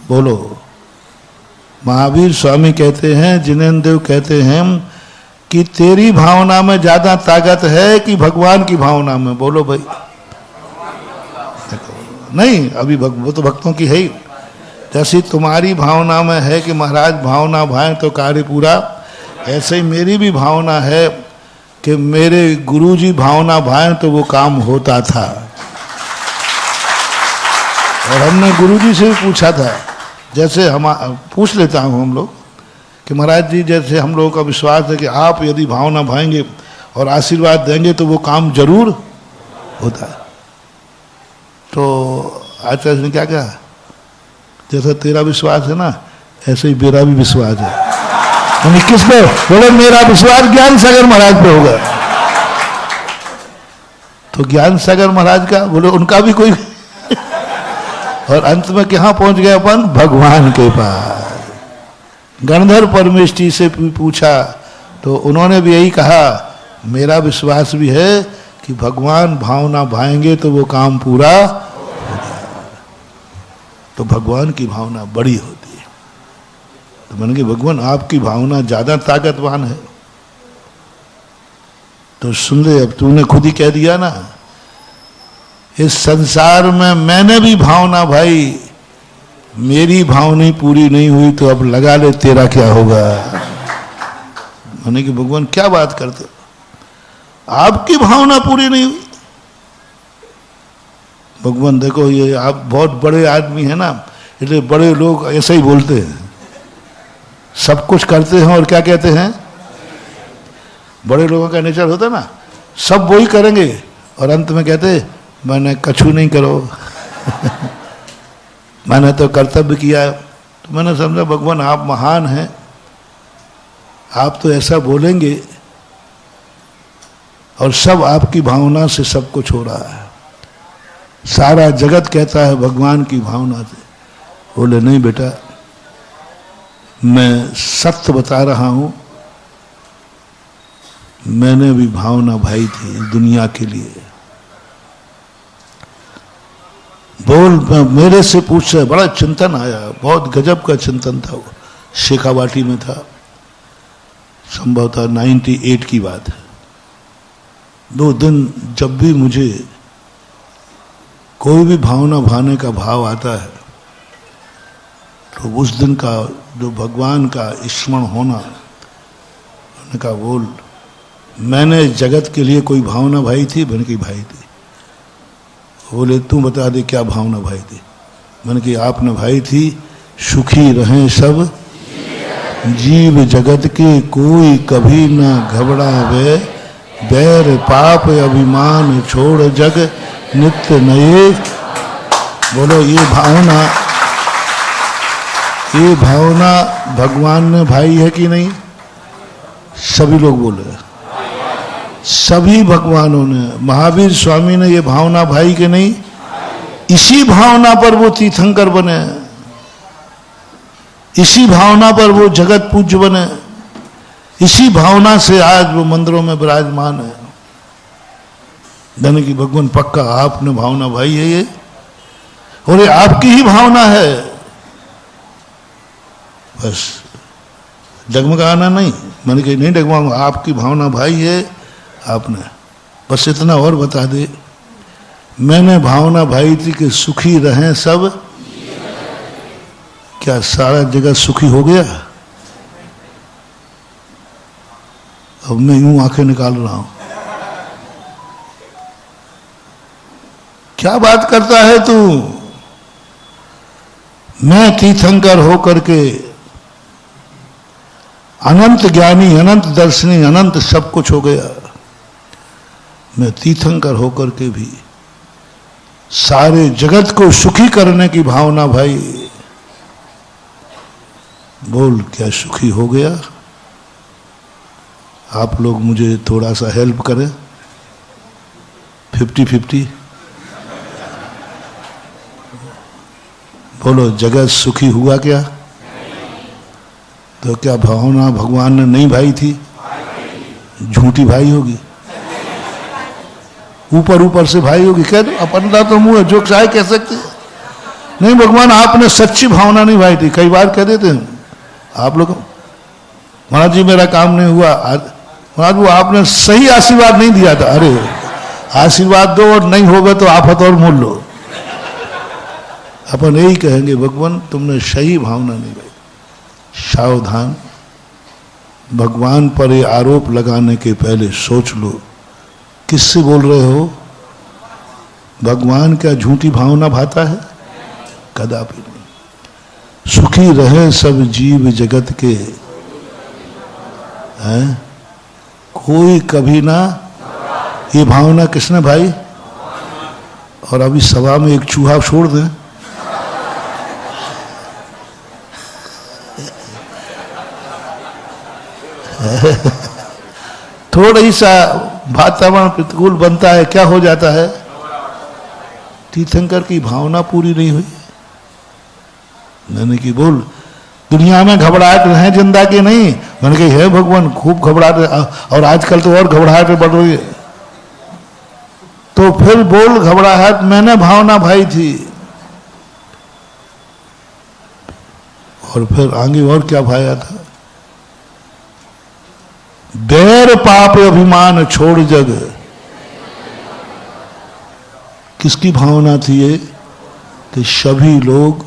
बोलो। महावीर स्वामी कहते हैं, जिनेन्द्र देव कहते हैं कि तेरी भावना में ज्यादा ताकत है कि भगवान की भावना में? बोलो भाई। नहीं, अभी वो तो भक्तों की है ही। जैसी तुम्हारी भावना में है कि महाराज भावना भाएं तो कार्य पूरा, ऐसे ही मेरी भी भावना है कि मेरे गुरुजी भावना भाएं तो वो काम होता था। और हमने गुरुजी से भी पूछा था, जैसे हम पूछ लेता हूँ हम लोग कि महाराज जी जैसे हम लोगों का विश्वास है कि आप यदि भावना भाएंगे और आशीर्वाद देंगे तो वो काम जरूर होता है। तो आचार्य ने क्या कहा, जैसा तेरा विश्वास है ना ऐसे ही मेरा भी विश्वास है। यानी किस पे? बोले मेरा विश्वास ज्ञान सागर महाराज पे होगा। तो ज्ञान सागर महाराज का, बोले उनका भी कोई और अंत में कहाँ पहुंच गए अपन? भगवान के पास। गणधर परमेष्ठी से पूछा तो उन्होंने भी यही कहा, मेरा विश्वास भी है कि भगवान भावना भाएंगे तो वो काम पूरा होगा। तो भगवान की भावना बड़ी होती है। तो मैंने कहा भगवान आपकी भावना ज्यादा ताकतवान है। तो सुन ले, अब तूने खुद ही कह दिया ना, इस संसार में मैंने भी भावना भाई, मेरी भावना पूरी नहीं हुई तो अब लगा ले तेरा क्या होगा। मैंने कि भगवान क्या बात करते हो, आपकी भावना पूरी नहीं हुई। भगवान देखो ये आप बहुत बड़े आदमी है ना, इसलिए बड़े लोग ऐसे ही बोलते हैं, सब कुछ करते हैं और क्या कहते हैं? बड़े लोगों का नेचर होता है ना, सब वही करेंगे और अंत में कहते मैंने कछु नहीं करो मैंने तो कर्तव्य किया। तो मैंने समझा भगवान आप महान हैं, आप तो ऐसा बोलेंगे और सब आपकी भावना से सब कुछ हो रहा है, सारा जगत कहता है भगवान की भावना से। बोले नहीं बेटा, मैं सत्य बता रहा हूं, मैंने भी भावना भाई थी दुनिया के लिए। बोल मेरे से पूछ रहे, बड़ा चिंतन आया, बहुत गजब का चिंतन था वो, शेखावाटी में था, संभवतः 98 की बात है। 2 दिन जब भी मुझे कोई भी भावना भाने का भाव आता है तो उस दिन का जो भगवान का स्मरण होना मैंने कहा बोल, मैंने जगत के लिए कोई भावना भाई थी? मैंने की भाई थी। बोले तू बता दे क्या भावना भाई थी? मैंने की आपने भाई थी सुखी रहें सब जीव जगत के, कोई कभी न घबरावे, बैर पाप अभिमान छोड़ जग नित्य नए। बोलो ये भावना भगवान ने भाई है कि नहीं? सभी लोग बोले, सभी भगवानों ने, महावीर स्वामी ने ये भावना भाई के नहीं? इसी भावना पर वो तीर्थंकर बने, इसी भावना पर वो जगत पूज्य बने, इसी भावना से आज वो मंदिरों में विराजमान है। धन की भगवान पक्का आपने भावना भाई है ये, और ये आपकी ही भावना है, बस डगमगाना नहीं। मैंने कही नहीं डगमगाऊंगा, आपकी भावना भाई है आपने, बस इतना और बता दे। मैंने भावना भाई थी कि सुखी रहें सब, क्या सारा जगत सुखी हो गया? अब मैं यूं आंखें निकाल रहा हूं, क्या बात करता है तू? मैं तीर्थंकर होकर के अनंत ज्ञानी, अनंत दर्शनी, अनंत सब कुछ हो गया। मैं तीर्थंकर होकर के भी सारे जगत को सुखी करने की भावना भाई, बोल क्या सुखी हो गया? आप लोग मुझे थोड़ा सा हेल्प करें, 50-50। बोलो जगत सुखी हुआ क्या? तो क्या भावना भगवान ने नहीं भाई थी? झूठी भाई होगी, ऊपर ऊपर से भाई होगी। कह दो अपना तो मुंह है, जो चाहे कह सकते नहीं। भगवान आपने सच्ची भावना नहीं भाई थी। कई बार कह देते हैं आप लोग, महाराज जी मेरा काम नहीं हुआ आज, महाराज वो आपने सही आशीर्वाद नहीं दिया था। अरे आशीर्वाद दो और नहीं होगा तो आफत और मोल लो। अपन यही कहेंगे भगवान तुमने सही भावना नहीं भाई। सावधान, भगवान पर ये आरोप लगाने के पहले सोच लो किससे बोल रहे हो। भगवान क्या झूठी भावना भाता है? कदापि नहीं। सुखी रहे सब जीव जगत के, हैं कोई कभी ना, ये भावना किसने भाई? और अभी सभा में एक चूहा छोड़ दें, थोड़ा ही सा वातावरण प्रतिकूल बनता है, क्या हो जाता है? तीर्थंकर की भावना पूरी नहीं हुई। मैंने की बोल दुनिया में घबराहट है जिंदा की नहीं? मैंने कही है भगवान खूब घबराहट, और आजकल तो और घबराहट बढ़ रही है। तो फिर बोल घबराहट मैंने भावना भाई थी, और फिर आगे और क्या भाया था? बैर पाप अभिमान छोड़ जग, किसकी भावना थी ये? कि सभी लोग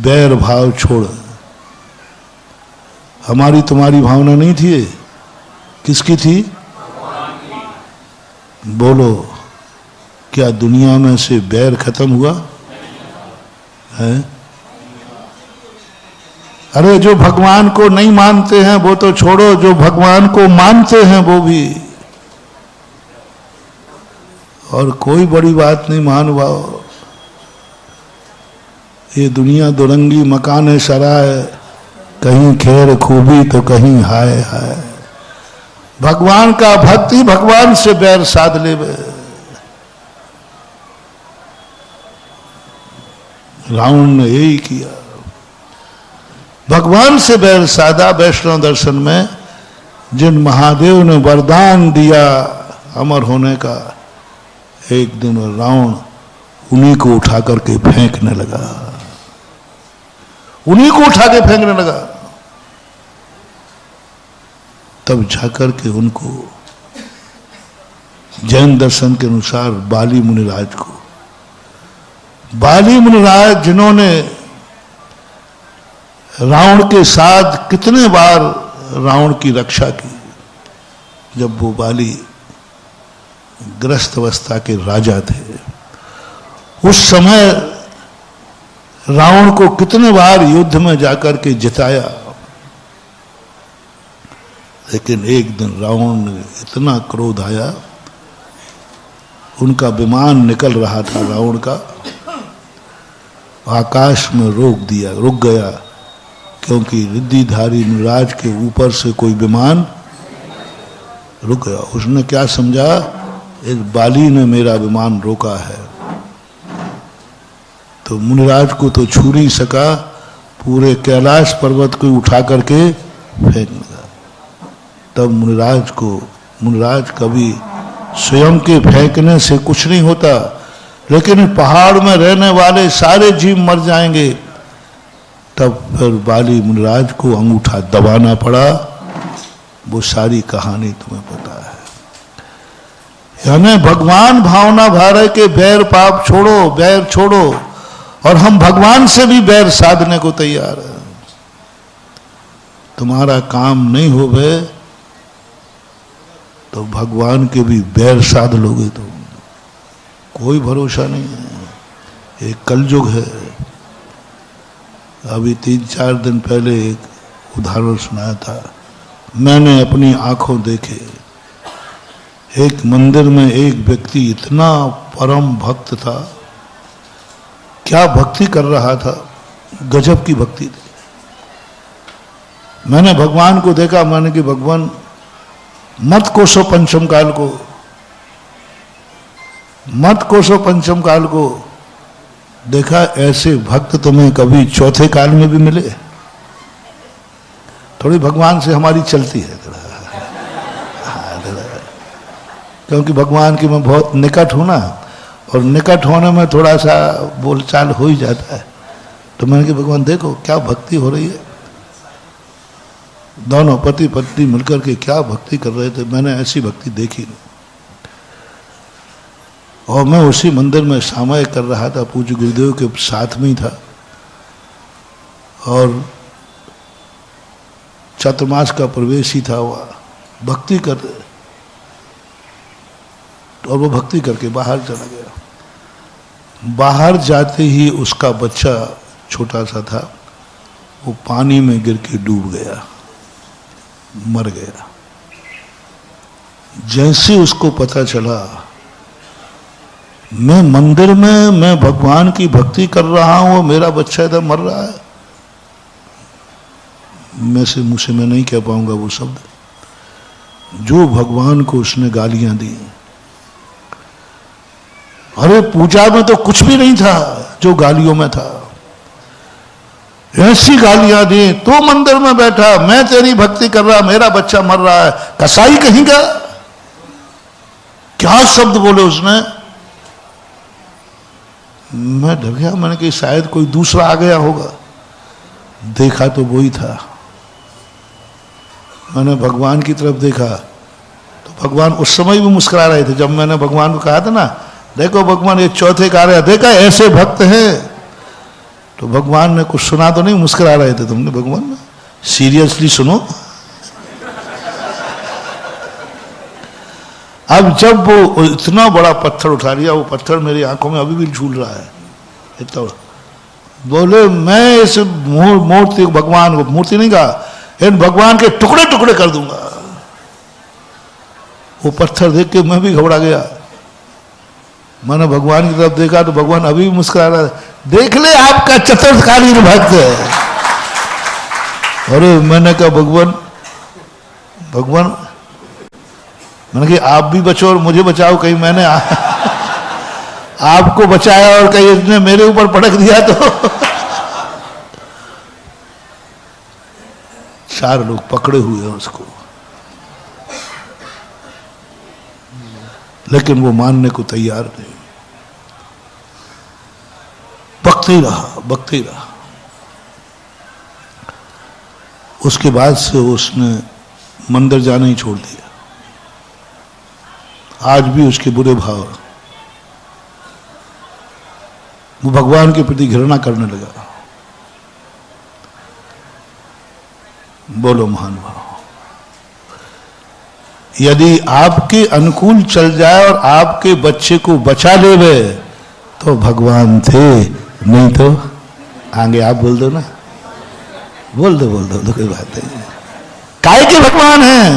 बैर भाव छोड़। हमारी तुम्हारी भावना नहीं थी ये, किसकी थी? बोलो क्या दुनिया में से बैर खत्म हुआ है? अरे जो भगवान को नहीं मानते हैं वो तो छोड़ो, जो भगवान को मानते हैं वो भी। और कोई बड़ी बात नहीं महानुभाव, ये दुनिया दुरंगी मकान सराय, कहीं खैर खूबी तो कहीं हाय हाय। भगवान का भक्ति भगवान से बैर साध ले। रावण ने यही किया, भगवान से बैर साधा। वैष्णव दर्शन में जिन महादेव ने वरदान दिया अमर होने का, एक दिन रावण उन्हीं को उठा करके फेंकने लगा, उन्हीं को उठा के फेंकने लगा। तब जाकर के उनको जैन दर्शन के अनुसार बाली मुनिराज को, बाली मुनिराज जिन्होंने रावण के साथ कितने बार रावण की रक्षा की, जब वो बाली ग्रस्त अवस्था के राजा थे, उस समय रावण को कितने बार युद्ध में जाकर के जिताया, लेकिन एक दिन रावण ने इतना क्रोध आया, उनका विमान निकल रहा था रावण का, आकाश में रुक गया, क्योंकि रिद्धिधारी नृराज के ऊपर से कोई विमान रुक गया। उसने क्या समझा, इस बाली ने मेरा विमान रोका है, तो मुनिराज को तो छू नहीं सका, पूरे कैलाश पर्वत को उठा करके फेंक लगा। तब मुनिराज कभी स्वयं के फेंकने से कुछ नहीं होता, लेकिन पहाड़ में रहने वाले सारे जीव मर जाएंगे। तब फिर बाली मुनिराज को अंगूठा दबाना पड़ा। वो सारी कहानी तुम्हें पता है। यानी भगवान भावना भारे के बैर पाप छोड़ो, बैर छोड़ो, और हम भगवान से भी बैर साधने को तैयार हैं। तुम्हारा काम नहीं हो गए तो भगवान के भी बैर साध लोगे तो कोई भरोसा नहीं है। एक कलयुग है। अभी 3-4 दिन पहले एक उदाहरण सुनाया था, मैंने अपनी आंखों देखे। एक मंदिर में एक व्यक्ति इतना परम भक्त था, क्या भक्ति कर रहा था, गजब की भक्ति थी। मैंने भगवान को देखा, मैंने कि भगवान मत कोसो पंचम काल को, मत कोसो पंचम काल को। देखा ऐसे भक्त तुम्हें कभी चौथे काल में भी मिले? थोड़ी भगवान से हमारी चलती है क्योंकि भगवान की मैं बहुत निकट हूं ना, और निकट होने में थोड़ा सा बोलचाल हो ही जाता है। तो मैंने कहा भगवान देखो क्या भक्ति हो रही है, दोनों पति पत्नी मिलकर के क्या भक्ति कर रहे थे, मैंने ऐसी भक्ति देखी नहीं। और मैं उसी मंदिर में सामय कर रहा था, पूज्य गुरुदेव के साथ में ही था, और चतुर्मास का प्रवेश ही था, वह भक्ति कर रहे, और वो भक्ति करके बाहर चला गया। बाहर जाते ही उसका बच्चा छोटा सा था, वो पानी में गिर के डूब गया, मर गया। जैसे उसको पता चला मैं मंदिर में मैं भगवान की भक्ति कर रहा हूं, मेरा बच्चा इधर मर रहा है, मुंह से मैं नहीं कह पाऊंगा वो शब्द, जो भगवान को उसने गालियां दी। अरे पूजा में तो कुछ भी नहीं था जो गालियों में था, ऐसी गालियां दी, तू मंदिर में बैठा, मैं तेरी भक्ति कर रहा, मेरा बच्चा मर रहा है, कसाई कहीं का। क्या शब्द बोले उसने, मैं डर गया। मैंने कहा शायद कोई दूसरा आ गया होगा, देखा तो वही था। मैंने भगवान की तरफ देखा तो भगवान उस समय भी मुस्कुरा रहे थे। जब मैंने भगवान को कहा था ना, देखो भगवान ये चौथे कार्य, देखा ऐसे भक्त हैं, तो भगवान ने कुछ सुना तो नहीं, मुस्कुरा रहे थे। तुमने भगवान सीरियसली सुनो। अब जब वो इतना बड़ा पत्थर उठा लिया, वो पत्थर मेरी आंखों में अभी भी झूल रहा है इतना। बोले मैं इस मूर्ति भगवान को, मूर्ति नहीं कहा, इन भगवान के टुकड़े टुकड़े कर दूंगा। वो पत्थर देख के मैं भी घबरा गया। मैंने भगवान की तरफ देखा तो भगवान अभी भी मुस्कुरा रहा है, देख ले आपका चतुर्थकालीन भक्त है। अरे मैंने कहा भगवान मैंने कहा आप भी बचो और मुझे बचाओ, कहीं मैंने आपको बचाया और कहीं इसने मेरे ऊपर पटक दिया तो। 4 लोग पकड़े हुए हैं उसको, लेकिन वो मानने को तैयार नहीं। बकती रहा। उसके बाद से उसने मंदिर जाना ही छोड़ दिया। आज भी उसके बुरे भाव, वो भगवान के प्रति घृणा करने लगा। बोलो महान भाव। यदि आपके अनुकूल चल जाए और आपके बच्चे को बचा लेवे तो भगवान थे, नहीं तो आगे आप बोल दो ना, बोल दो तो कोई बात नहीं। काय के भगवान हैं,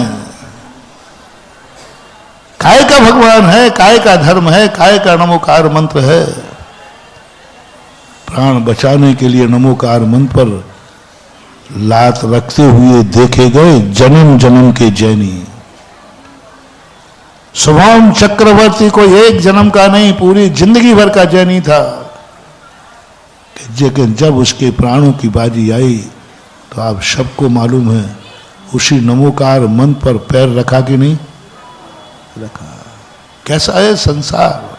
काय का भगवान है, काय का धर्म है, काय का नमोकार मंत्र है। प्राण बचाने के लिए नमोकार मंत्र पर लात रखते हुए देखे गए जन्म जन्म के जैनी। शुभम चक्रवर्ती को एक जन्म का नहीं, पूरी जिंदगी भर का जैनी था। लेकिन जब उसके प्राणों की बाजी आई तो आप सबको मालूम है उसी नमोकार मंत्र पर पैर रखा कि नहीं रखा। कैसा है संसार।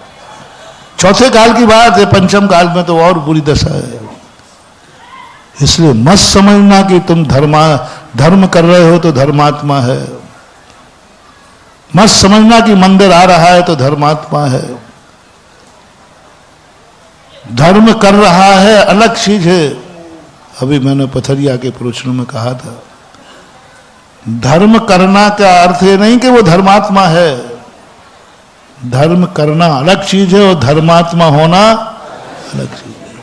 चौथे काल की बात है, पंचम काल में तो और बुरी दशा है। इसलिए मत समझना कि तुम धर्म कर रहे हो तो धर्मात्मा है। मत समझना कि मंदिर आ रहा है तो धर्मात्मा है। धर्म कर रहा है अलग चीज है। अभी मैंने पथरिया के प्रवचनों में कहा था, धर्म करना का अर्थ ये नहीं कि वो धर्मात्मा है। धर्म करना अलग चीज है और धर्मात्मा होना अलग चीज है।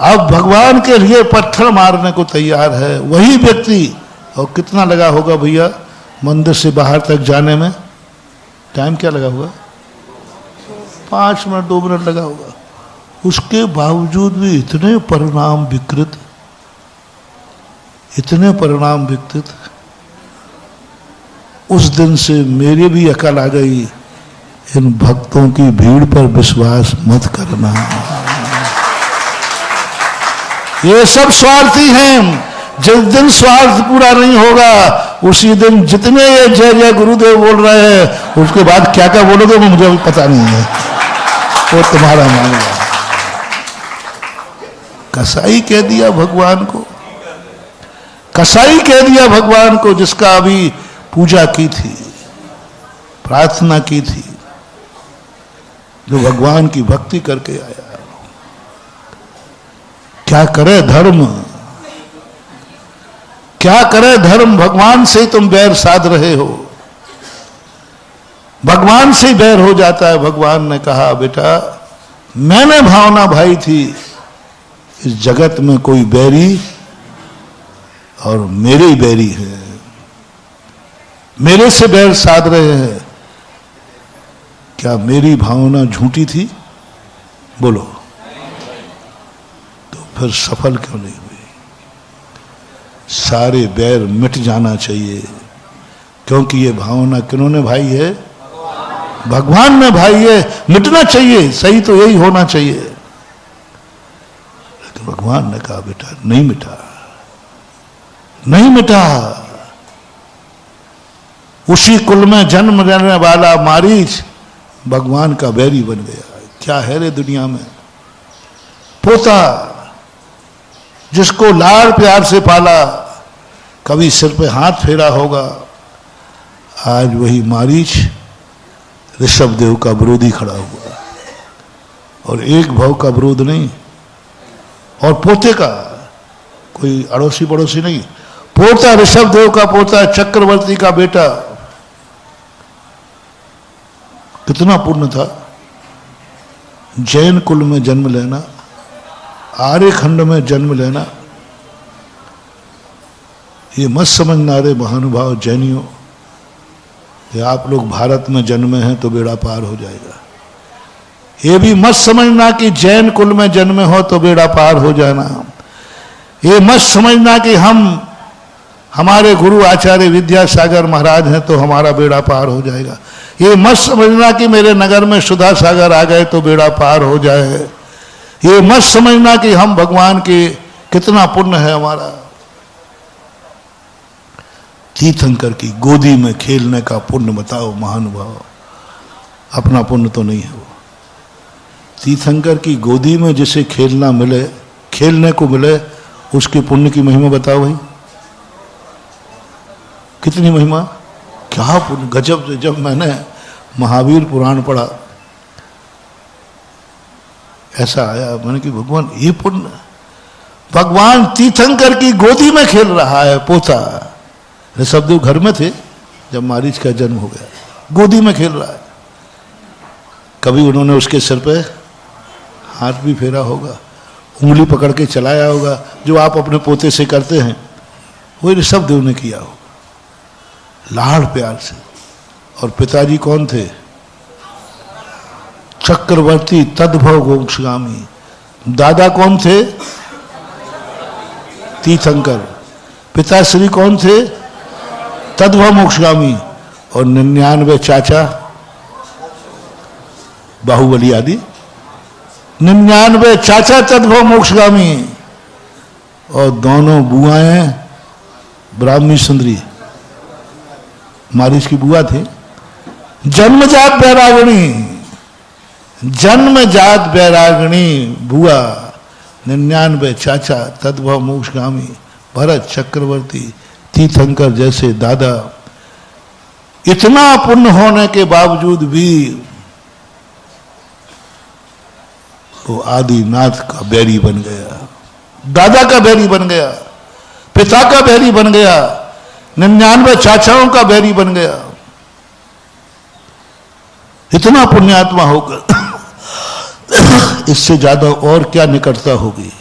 अब भगवान के लिए पत्थर मारने को तैयार है वही व्यक्ति, और कितना लगा होगा भैया मंदिर से बाहर तक जाने में? टाइम क्या लगा होगा? 5 मिनट 2 मिनट लगा होगा। उसके बावजूद भी इतने परिणाम विकृत, इतने परिणाम विकृत। उस दिन से मेरे भी अकल आ गई, इन भक्तों की भीड़ पर विश्वास मत करना, ये सब स्वार्थी हैं। जिस दिन स्वार्थ पूरा नहीं होगा उसी दिन जितने ये जय जय गुरुदेव बोल रहे हैं उसके बाद क्या क्या बोलोगे वो मुझे अभी पता नहीं है, वो तुम्हारा मामला। कसाई कह दिया भगवान को, कसाई कह दिया भगवान को, जिसका अभी पूजा की थी, प्रार्थना की थी, जो भगवान की भक्ति करके आया। क्या करे धर्म, क्या करे धर्म। भगवान से तुम बैर साध रहे हो, भगवान से बैर हो जाता है। भगवान ने कहा बेटा मैंने भावना भाई थी, इस जगत में कोई बैरी और मेरे ही बैरी है, मेरे से बैर साध रहे हैं। क्या मेरी भावना झूठी थी? बोलो। तो फिर सफल क्यों नहीं हुई? सारे बैर मिट जाना चाहिए, क्योंकि ये भावना किन्होंने भाई है? भगवान ने भाई है। मिटना चाहिए, सही तो यही होना चाहिए। लेकिन भगवान ने कहा बेटा नहीं मिटा, नहीं मिटा। उसी कुल में जन्म लेने वाला मारीच भगवान का बैरी बन गया। क्या है रे दुनिया में? पोता जिसको लाड़ प्यार से पाला, कभी सिर पे हाथ फेरा होगा, आज वही मारीच ऋषभ देव का विरोधी खड़ा हुआ। और एक भाव का विरोध नहीं, और पोते का कोई अड़ोसी पड़ोसी नहीं, पोता ऋषभ देव का पोता, चक्रवर्ती का बेटा। कितना पुण्य था जैन कुल में जन्म लेना, आर्य खंड में जन्म लेना। ये मत समझना रे महानुभाव जैनियों कि आप लोग भारत में जन्मे हैं तो बेड़ा पार हो जाएगा। ये भी मत समझना कि जैन कुल में जन्मे हो तो बेड़ा पार हो जाना। ये मत समझना कि हमारे गुरु आचार्य विद्यासागर महाराज हैं तो हमारा बेड़ा पार हो जाएगा। ये मत समझना कि मेरे नगर में सुधा सागर आ गए तो बेड़ा पार हो जाए। ये मत समझना कि हम भगवान के कितना पुण्य है हमारा। तीर्थंकर की गोदी में खेलने का पुण्य बताओ महानुभाव, अपना पुण्य तो नहीं है वो। तीर्थंकर की गोदी में जिसे खेलना मिले, खेलने को मिले, उसके पुण्य की महिमा बताओ भाई, कितनी महिमा, क्या पुण्य, गजब। जब मैंने महावीर पुराण पढ़ा ऐसा आया, मैंने कि भगवान ये पुण्य, भगवान तीर्थंकर की गोदी में खेल रहा है पोता ऋषभदेव घर में थे जब मारीच का जन्म हो गया, गोदी में खेल रहा है। कभी उन्होंने उसके सिर पे हाथ भी फेरा होगा, उंगली पकड़ के चलाया होगा, जो आप अपने पोते से करते हैं वही ऋषभदेव ने किया होगा, लाड़ प्यार से। और पिताजी कौन थे? चक्रवर्ती तद्भव मोक्षगामी। दादा कौन थे? तीर्थंकर। पिताश्री कौन थे? तद्भव मोक्षगामी। और 99 चाचा बाहुबली आदि, 99 चाचा तद्भव मोक्षगामी। और दोनों बुआएं ब्राह्मी सुंदरी, मारीच की बुआ थी। जन्मजात बैरागणी, जन्मजात बैरागणी बुआ, 99 चाचा तद्भव मोक्षगामी, भरत चक्रवर्ती, तीर्थंकर जैसे दादा। इतना पुण्य होने के बावजूद भी वो आदिनाथ का बैरी बन गया, दादा का बैरी बन गया, पिता का बैरी बन गया, 99 चाचाओं का बैरी बन गया। इतना पुण्यात्मा होकर इससे ज्यादा और क्या निकटता होगी।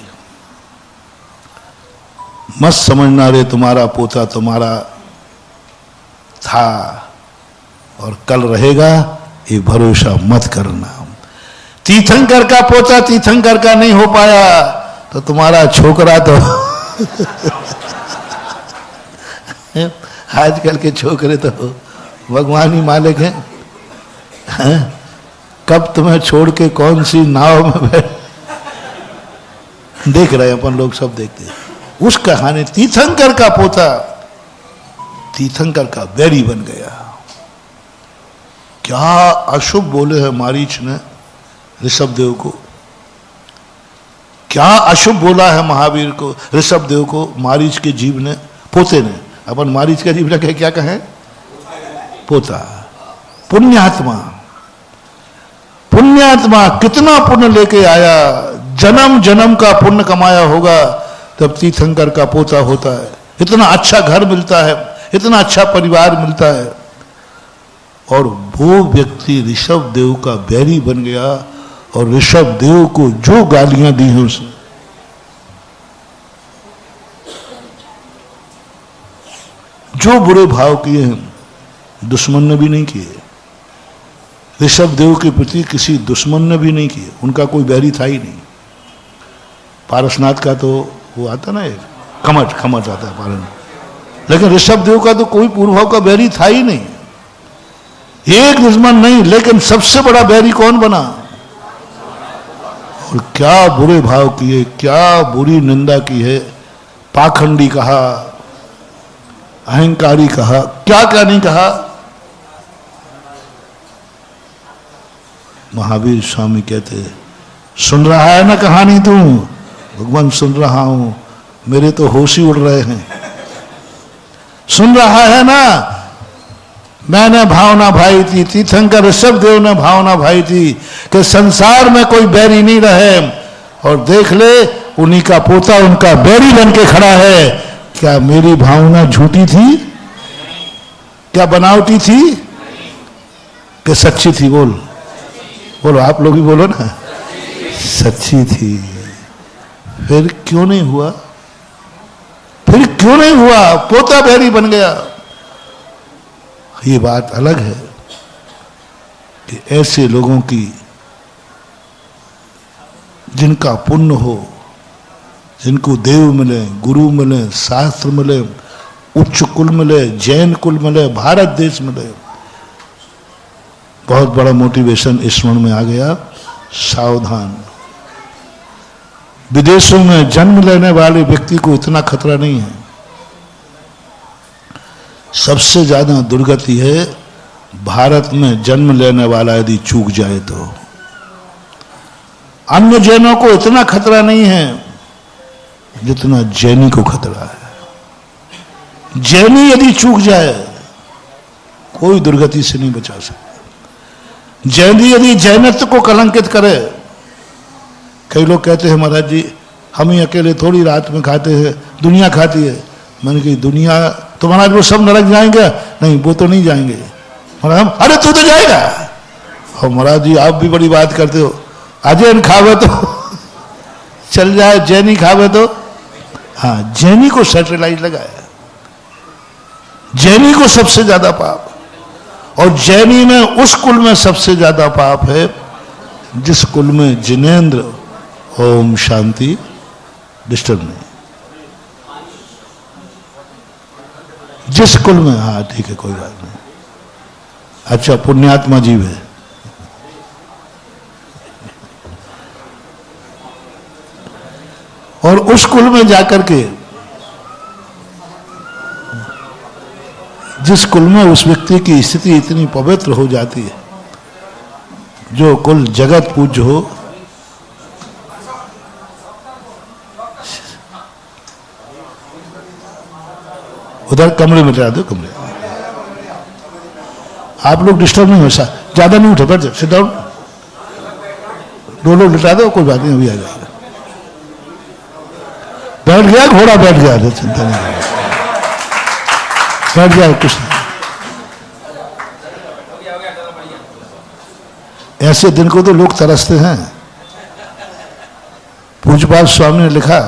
मत समझना रे तुम्हारा पोता तुम्हारा था और कल रहेगा, ये भरोसा मत करना। तीर्थंकर का पोता तीर्थंकर का नहीं हो पाया तो तुम्हारा छोकरा तो आजकल के छोकरे तो भगवान ही मालिक हैं। कब तुम्हें छोड़ के कौन सी नाव में बैठ, देख रहे हैं अपन लोग, सब देखते हैं। उस कहानी तीर्थंकर का पोता तीर्थंकर का बैरी बन गया। क्या अशुभ बोले हैं मारीच ने ऋषभदेव को, क्या अशुभ बोला है महावीर को, ऋषभदेव को, मारीच के जीव ने, पोते ने। अपन मारीच का जीव ने क्या कहे? पोता। पुण्यात्मा, पुण्यात्मा कितना पुण्य लेके आया, जन्म जन्म का पुण्य कमाया होगा तब तीर्थंकर का पोता होता है। इतना अच्छा घर मिलता है, इतना अच्छा परिवार मिलता है, और वो व्यक्ति ऋषभदेव का बैरी बन गया। और ऋषभदेव को जो गालियां दी हैं उसने, जो बुरे भाव किए हैं दुश्मन ने भी नहीं किए। ऋषभदेव के प्रति किसी दुश्मन ने भी नहीं किए, उनका कोई बैरी था ही नहीं। पारसनाथ का तो वो आता ना, एक खमट खमट आता है पारस, लेकिन ऋषभदेव का तो कोई पूर्वभाव का बैरी था ही नहीं, एक दुश्मन नहीं। लेकिन सबसे बड़ा बैरी कौन बना? और क्या बुरे भाव किए, क्या बुरी निंदा की है, पाखंडी कहा, अहंकारी कहा, क्या क्या नहीं कहा। महावीर स्वामी कहते हैं, सुन रहा है ना कहानी तू? भगवान सुन रहा हूं, मेरे तो होश ही उड़ रहे हैं। सुन रहा है ना? मैंने भावना भाई थी, तीर्थंकर ऋषभदेव ने भावना भाई थी कि संसार में कोई बैरी नहीं रहे, और देख ले उन्हीं का पोता उनका बैरी बन के खड़ा है। क्या मेरी भावना झूठी थी? क्या बनावटी थी कि सच्ची थी? बोल बोलो, आप लोग ही बोलो ना, सच्ची थी। फिर क्यों नहीं हुआ? फिर क्यों नहीं हुआ? पोता बैरी बन गया। ये बात अलग है कि ऐसे लोगों की जिनका पुण्य हो, जिनको देव मिले, गुरु मिले, शास्त्र मिले, उच्च कुल मिले, जैन कुल मिले, भारत देश मिले, बहुत बड़ा मोटिवेशन इस मन में आ गया। सावधान, विदेशों में जन्म लेने वाले व्यक्ति को इतना खतरा नहीं है। सबसे ज्यादा दुर्गति है भारत में जन्म लेने वाला यदि चूक जाए तो। अन्य जैनों को इतना खतरा नहीं है जितना जैनी को खतरा है। जैनी यदि चूक जाए कोई दुर्गति से नहीं बचा सकता। जैनी यदि जैनत्व को कलंकित करे, कई लोग कहते हैं महाराज जी हम ही अकेले थोड़ी रात में खाते हैं, दुनिया खाती है। मैंने कही दुनिया तो महाराज वो सब नरक जाएंगे? नहीं, वो तो नहीं जाएंगे। महाराज अरे तू तो जाएगा। और महाराज जी आप भी बड़ी बात करते हो, अजैन खावे तो चल जाए, जैनी खावे तो। हाँ, जैनी को सैटेलाइट लगाया, जैनी को सबसे ज्यादा पाप, और जैनी में उस कुल में सबसे ज्यादा पाप है जिस कुल में जिनेंद्र ओम शांति डिस्टर्ब नहीं, जिस कुल में। हाँ ठीक है, कोई बात नहीं। अच्छा, पुण्यात्मा जीव है। और उस कुल में जाकर के जिस कुल में उस व्यक्ति की स्थिति इतनी पवित्र हो जाती है, जो कुल जगत पूज्य हो, उधर कमरे में लिटा दो, कमरे। आप लोग डिस्टर्ब नहीं हो, सा ज्यादा नहीं उठे, बैठ जाओ, सिट डाउन। 2 लोग लिटा दो, कोई बात नहीं, अभी आ जाएगा। बैठ गया घोड़ा, बैठ गया, चिंता नहीं, बैठ गया, कुछ नहीं। ऐसे दिन को तो लोग तरसते हैं। पूज्यपाद स्वामी ने लिखा,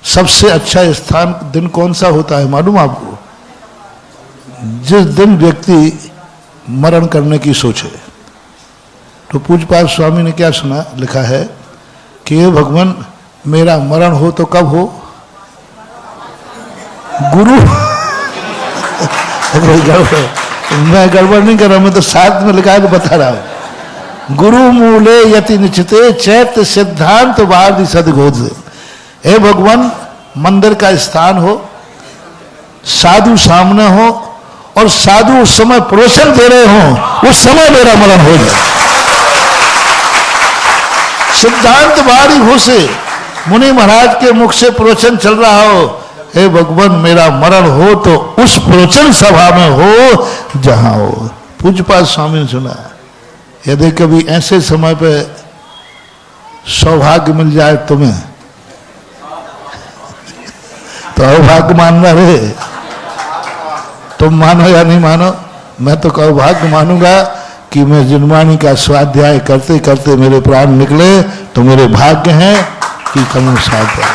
सबसे अच्छा स्थान दिन कौन सा होता है मालूम आपको? जिस दिन व्यक्ति मरण करने की सोचे। तो पूज्यपाद स्वामी ने क्या सुना, लिखा है कि हे भगवान, मेरा मरण हो तो कब हो? गुरु मैं गड़बड़ नहीं कर रहा, मैं तो साथ में लिखा है तो बता रहा हूं। गुरु मूले यति निश्चिते चैत्य सिद्धांत वादी सदघोष। हे भगवान, मंदिर का स्थान हो, साधु सामने हो, और साधु उस समय प्रवचन दे रहे हो, उस समय मेरा मरण हो जाए। सिद्धांत वादी हो से मुनि महाराज के मुख से प्रवचन चल रहा हो, हे भगवान मेरा मरण हो तो उस प्रवचन सभा में हो जहां हो। पूज्यपाद स्वामी ने सुना, यदि कभी ऐसे समय पे सौभाग्य मिल जाए तुम्हें तो अभाग्य मानना रे। तुम मानो या नहीं मानो, मैं तो अभाग्य मानूंगा कि मैं जिनवाणी का स्वाध्याय करते करते मेरे प्राण निकले तो मेरे भाग्य हैं कि कम साथ है।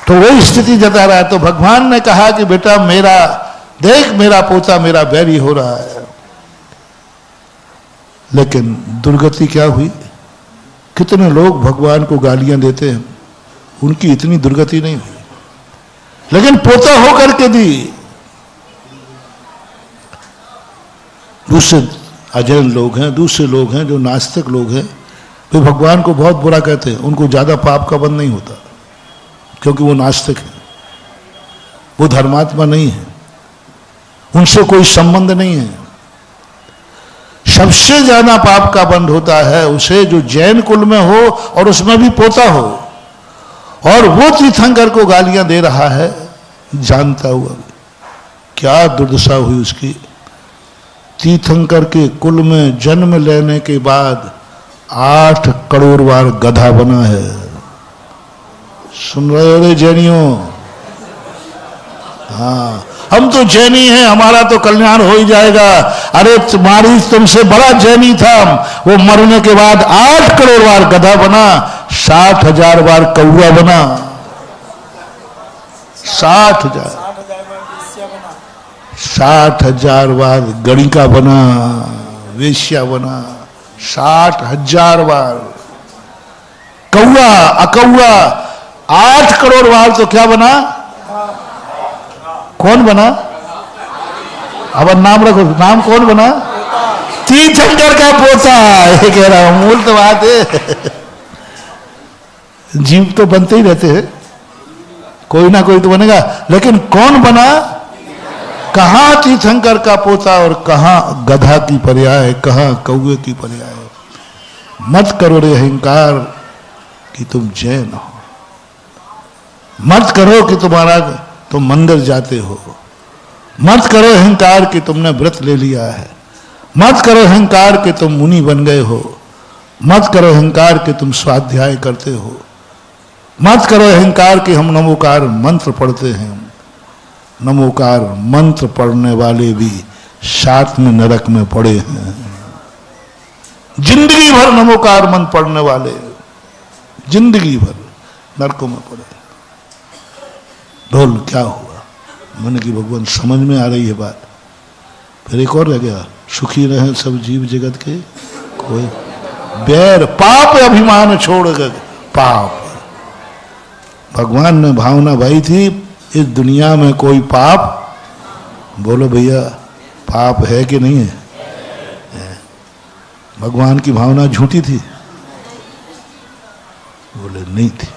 तो वही स्थिति जता रहा है। तो भगवान ने कहा कि बेटा मेरा देख, मेरा पोता मेरा बैरी हो रहा है। लेकिन दुर्गति क्या हुई? कितने लोग भगवान को गालियां देते हैं, उनकी इतनी दुर्गति नहीं हुई, लेकिन पोता होकर के दी। दूसरे अजैन लोग हैं, दूसरे लोग हैं जो नास्तिक लोग हैं, वे भगवान को बहुत बुरा कहते हैं। उनको ज्यादा पाप का बंध नहीं होता, क्योंकि वो नास्तिक है, वो धर्मात्मा नहीं है, उनसे कोई संबंध नहीं है। सबसे ज्यादा पाप का बंध होता है उसे जो जैन कुल में हो और उसमें भी पोता हो, और वो तीर्थंकर को गालियां दे रहा है जानता हुआ। क्या दुर्दशा हुई उसकी। तीर्थंकर के कुल में जन्म लेने के बाद 8 करोड़ बार गधा बना है। सुन रहे हो रे जैनियों? हाँ, हम तो जैनी हैं, हमारा तो कल्याण हो ही जाएगा। अरे तुम्हारी तुमसे बड़ा जैनी था, वो मरने के बाद 8 करोड़ बार गधा बना, 60,000 बार कौआ बना। 60,000 60,000 बार गणिका बना, वेश्या बना। 60,000 बार कौआ अकौआ 8 करोड़ बार तो क्या बना? कौन बना? अब नाम रखो, नाम कौन बना? तीर्थंकर का पोता। ये कह रहा हूं, मूल तो बात है। जीव तो बनते ही रहते हैं, कोई ना कोई तो बनेगा, लेकिन कौन बना? कहां तीर्थंकर का पोता और कहां गधा की पर्याय, कहां कौए की पर्याय। मत करो रे अहंकार कि तुम जैन हो, मत करो कि तुम मंदिर जाते हो, मत करो अहंकार कि तुमने व्रत ले लिया है, मत करो अहंकार कि तुम मुनि बन गए हो, मत करो अहंकार कि तुम स्वाध्याय करते हो। मत करो अहंकार कि हम नमोकार मंत्र पढ़ते हैं। नमोकार मंत्र पढ़ने वाले भी साथ में नरक में पड़े हैं। जिंदगी भर नमोकार मंत्र पढ़ने वाले जिंदगी भर नरकों में पड़े। ढोल क्या हुआ? मैंने कि भगवान समझ में आ रही है बात। फिर एक और रह गया, सुखी रहे सब जीव जगत के कोई बैर पाप अभिमान छोड़ गए। पाप भगवान ने भावना भाई थी इस दुनिया में कोई पाप, बोलो भैया पाप है कि नहीं है? भगवान की भावना झूठी थी? बोले नहीं थी।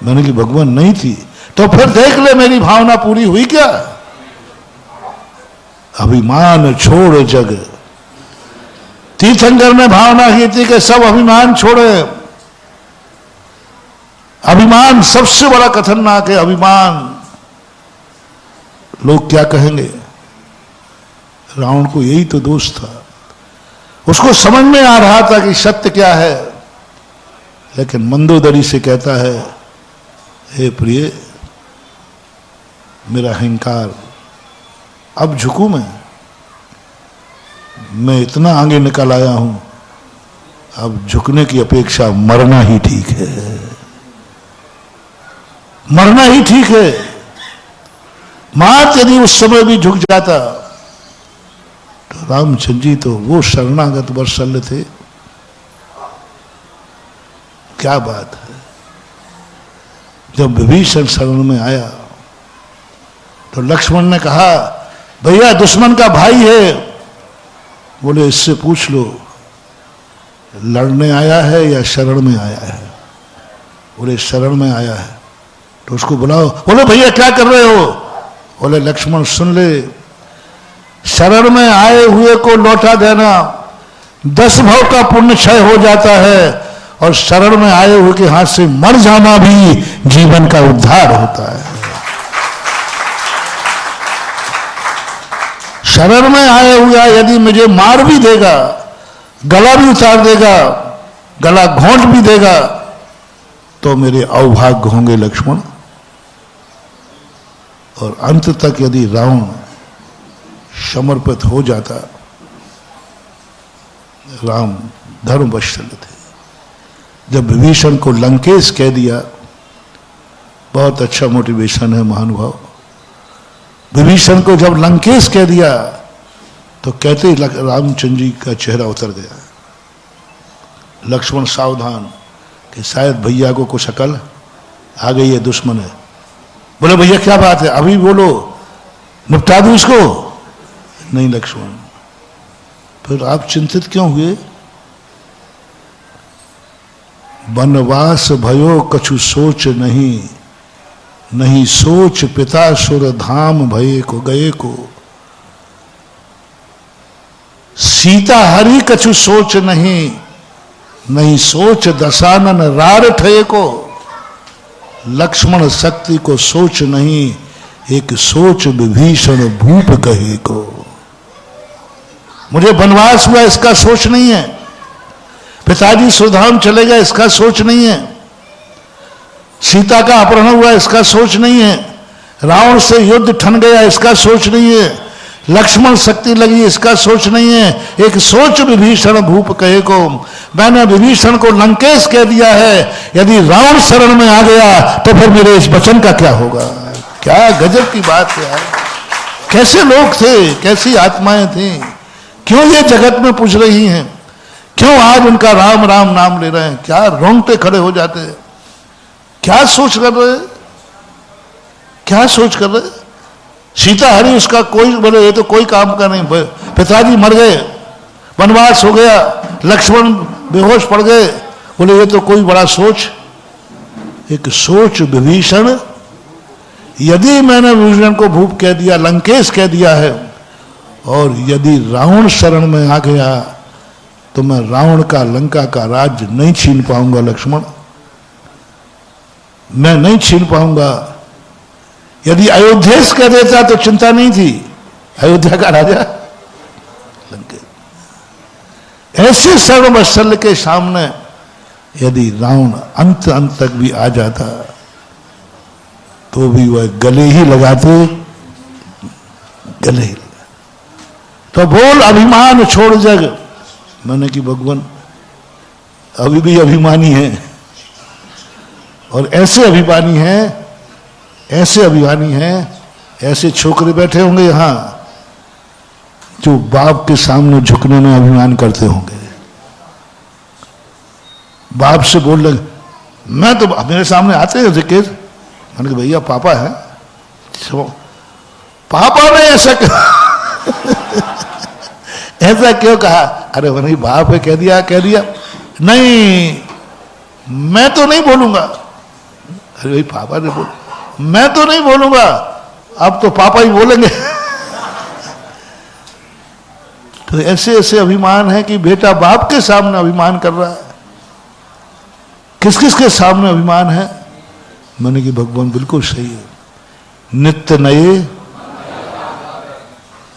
मैंने कि भगवान नहीं थी तो फिर देख ले मेरी भावना पूरी हुई क्या? अभिमान छोड़ जग। तीर्थंकर ने भावना की थी कि सब अभिमान छोड़े। अभिमान सबसे बड़ा खतरनाक है। अभिमान, लोग क्या कहेंगे? रावण को यही तो दोष था। उसको समझ में आ रहा था कि सत्य क्या है, लेकिन मंदोदरी से कहता है हे प्रिय मेरा अहंकार, अब झुकूं मैं इतना आगे निकल आया हूं, अब झुकने की अपेक्षा मरना ही ठीक है। मरना ही ठीक है। मात यदि उस समय भी झुक जाता तो रामचंद्र जी तो वो शरणागत वत्सल थे। क्या बात है। जब विभीषण शरण में आया तो लक्ष्मण ने कहा भैया दुश्मन का भाई है। बोले इससे पूछ लो लड़ने आया है या शरण में आया है? बोले शरण में आया है। तो उसको बुलाओ। बोले भैया क्या कर रहे हो? बोले लक्ष्मण सुन ले, शरण में आए हुए को लौटा देना 10 भव का पुण्य क्षय हो जाता है, और शरण में आए हुए के हाथ से मर जाना भी जीवन का उद्धार होता है। शरण में आया हुआ यदि मुझे मार भी देगा, गला भी उतार देगा, गला घोंट भी देगा, तो मेरे अवभाग्य होंगे लक्ष्मण। और अंत तक यदि रावण समर्पित हो जाता, राम धर्मवत्सल थे। जब विभीषण को लंकेश कह दिया, बहुत अच्छा मोटिवेशन है महानुभाव। विभीषण को जब लंकेश कह दिया तो कहते ही रामचंद्र जी का चेहरा उतर गया। लक्ष्मण सावधान कि शायद भैया को कुछ अकल आ गई है, दुश्मन है। बोले भैया क्या बात है? अभी बोलो, निपटा दूं इसको। नहीं लक्ष्मण। फिर आप चिंतित क्यों हुए? वनवास भयो कछु सोच नहीं, नहीं सोच पिता सुर धाम भये को गए को। सीता हरि कछु सोच नहीं, नहीं सोच दशानन रार ठये को। लक्ष्मण शक्ति को सोच नहीं, एक सोच विभीषण भूप कहे को। मुझे वनवास हुआ इसका सोच नहीं है, पिताजी सुधाम चले गए इसका सोच नहीं है, सीता का अपहरण हुआ इसका सोच नहीं है, रावण से युद्ध ठन गया इसका सोच नहीं है, लक्ष्मण शक्ति लगी इसका सोच नहीं है। एक सोच विभीषण भूप कहे को। मैंने विभीषण को लंकेश कह दिया है, यदि रावण शरण में आ गया तो फिर मेरे इस वचन का क्या होगा? क्या गजब की बात है यार। कैसे लोग थे, कैसी आत्माएं थी, क्यों ये जगत में पूछ रही हैं, क्यों आज उनका राम राम नाम ले रहे हैं? क्या रोंगटे खड़े हो जाते हैं। क्या सोच कर रहे, क्या सोच कर रहे? सीता हरि उसका कोई, बोले ये तो कोई काम का नहीं। पिताजी मर गए, वनवास हो गया, लक्ष्मण बेहोश पड़ गए, बोले ये तो कोई बड़ा सोच। एक सोच विभीषण। यदि मैंने विभीषण को भूप कह दिया, लंकेश कह दिया है, और यदि रावण शरण में आ गया तो मैं रावण का लंका का राज्य नहीं छीन पाऊंगा लक्ष्मण, मैं नहीं छीन पाऊंगा। यदि अयोध्येश कह देता तो चिंता नहीं थी, अयोध्या का राजा लंकेश। ऐसे सर्ववत्सल के सामने यदि रावण अंत अंत तक भी आ जाता तो भी वह गले ही लगाते, गले ही लगा। तो बोल अभिमान छोड़ जग। मैंने कि भगवान अभी भी अभिमानी है, और ऐसे अभिमानी हैं, ऐसे अभिमानी हैं, ऐसे छोकरे बैठे होंगे यहां जो बाप के सामने झुकने में अभिमान करते होंगे। बाप से बोल रहे, मैं तो मेरे सामने आते हैं जिक्र, मैंने कहा भैया पापा है, पापा ने ऐसा ऐसा क्यों कहा? अरे नहीं बाप है, कह दिया नहीं, मैं तो नहीं बोलूंगा। अरे भाई पापा ने बोल, मैं तो नहीं बोलूंगा, अब तो पापा ही बोलेंगे। तो ऐसे ऐसे अभिमान है कि बेटा बाप के सामने अभिमान कर रहा है। किस किस के सामने अभिमान है? मैंने कि भगवान बिल्कुल सही है, नित्य नए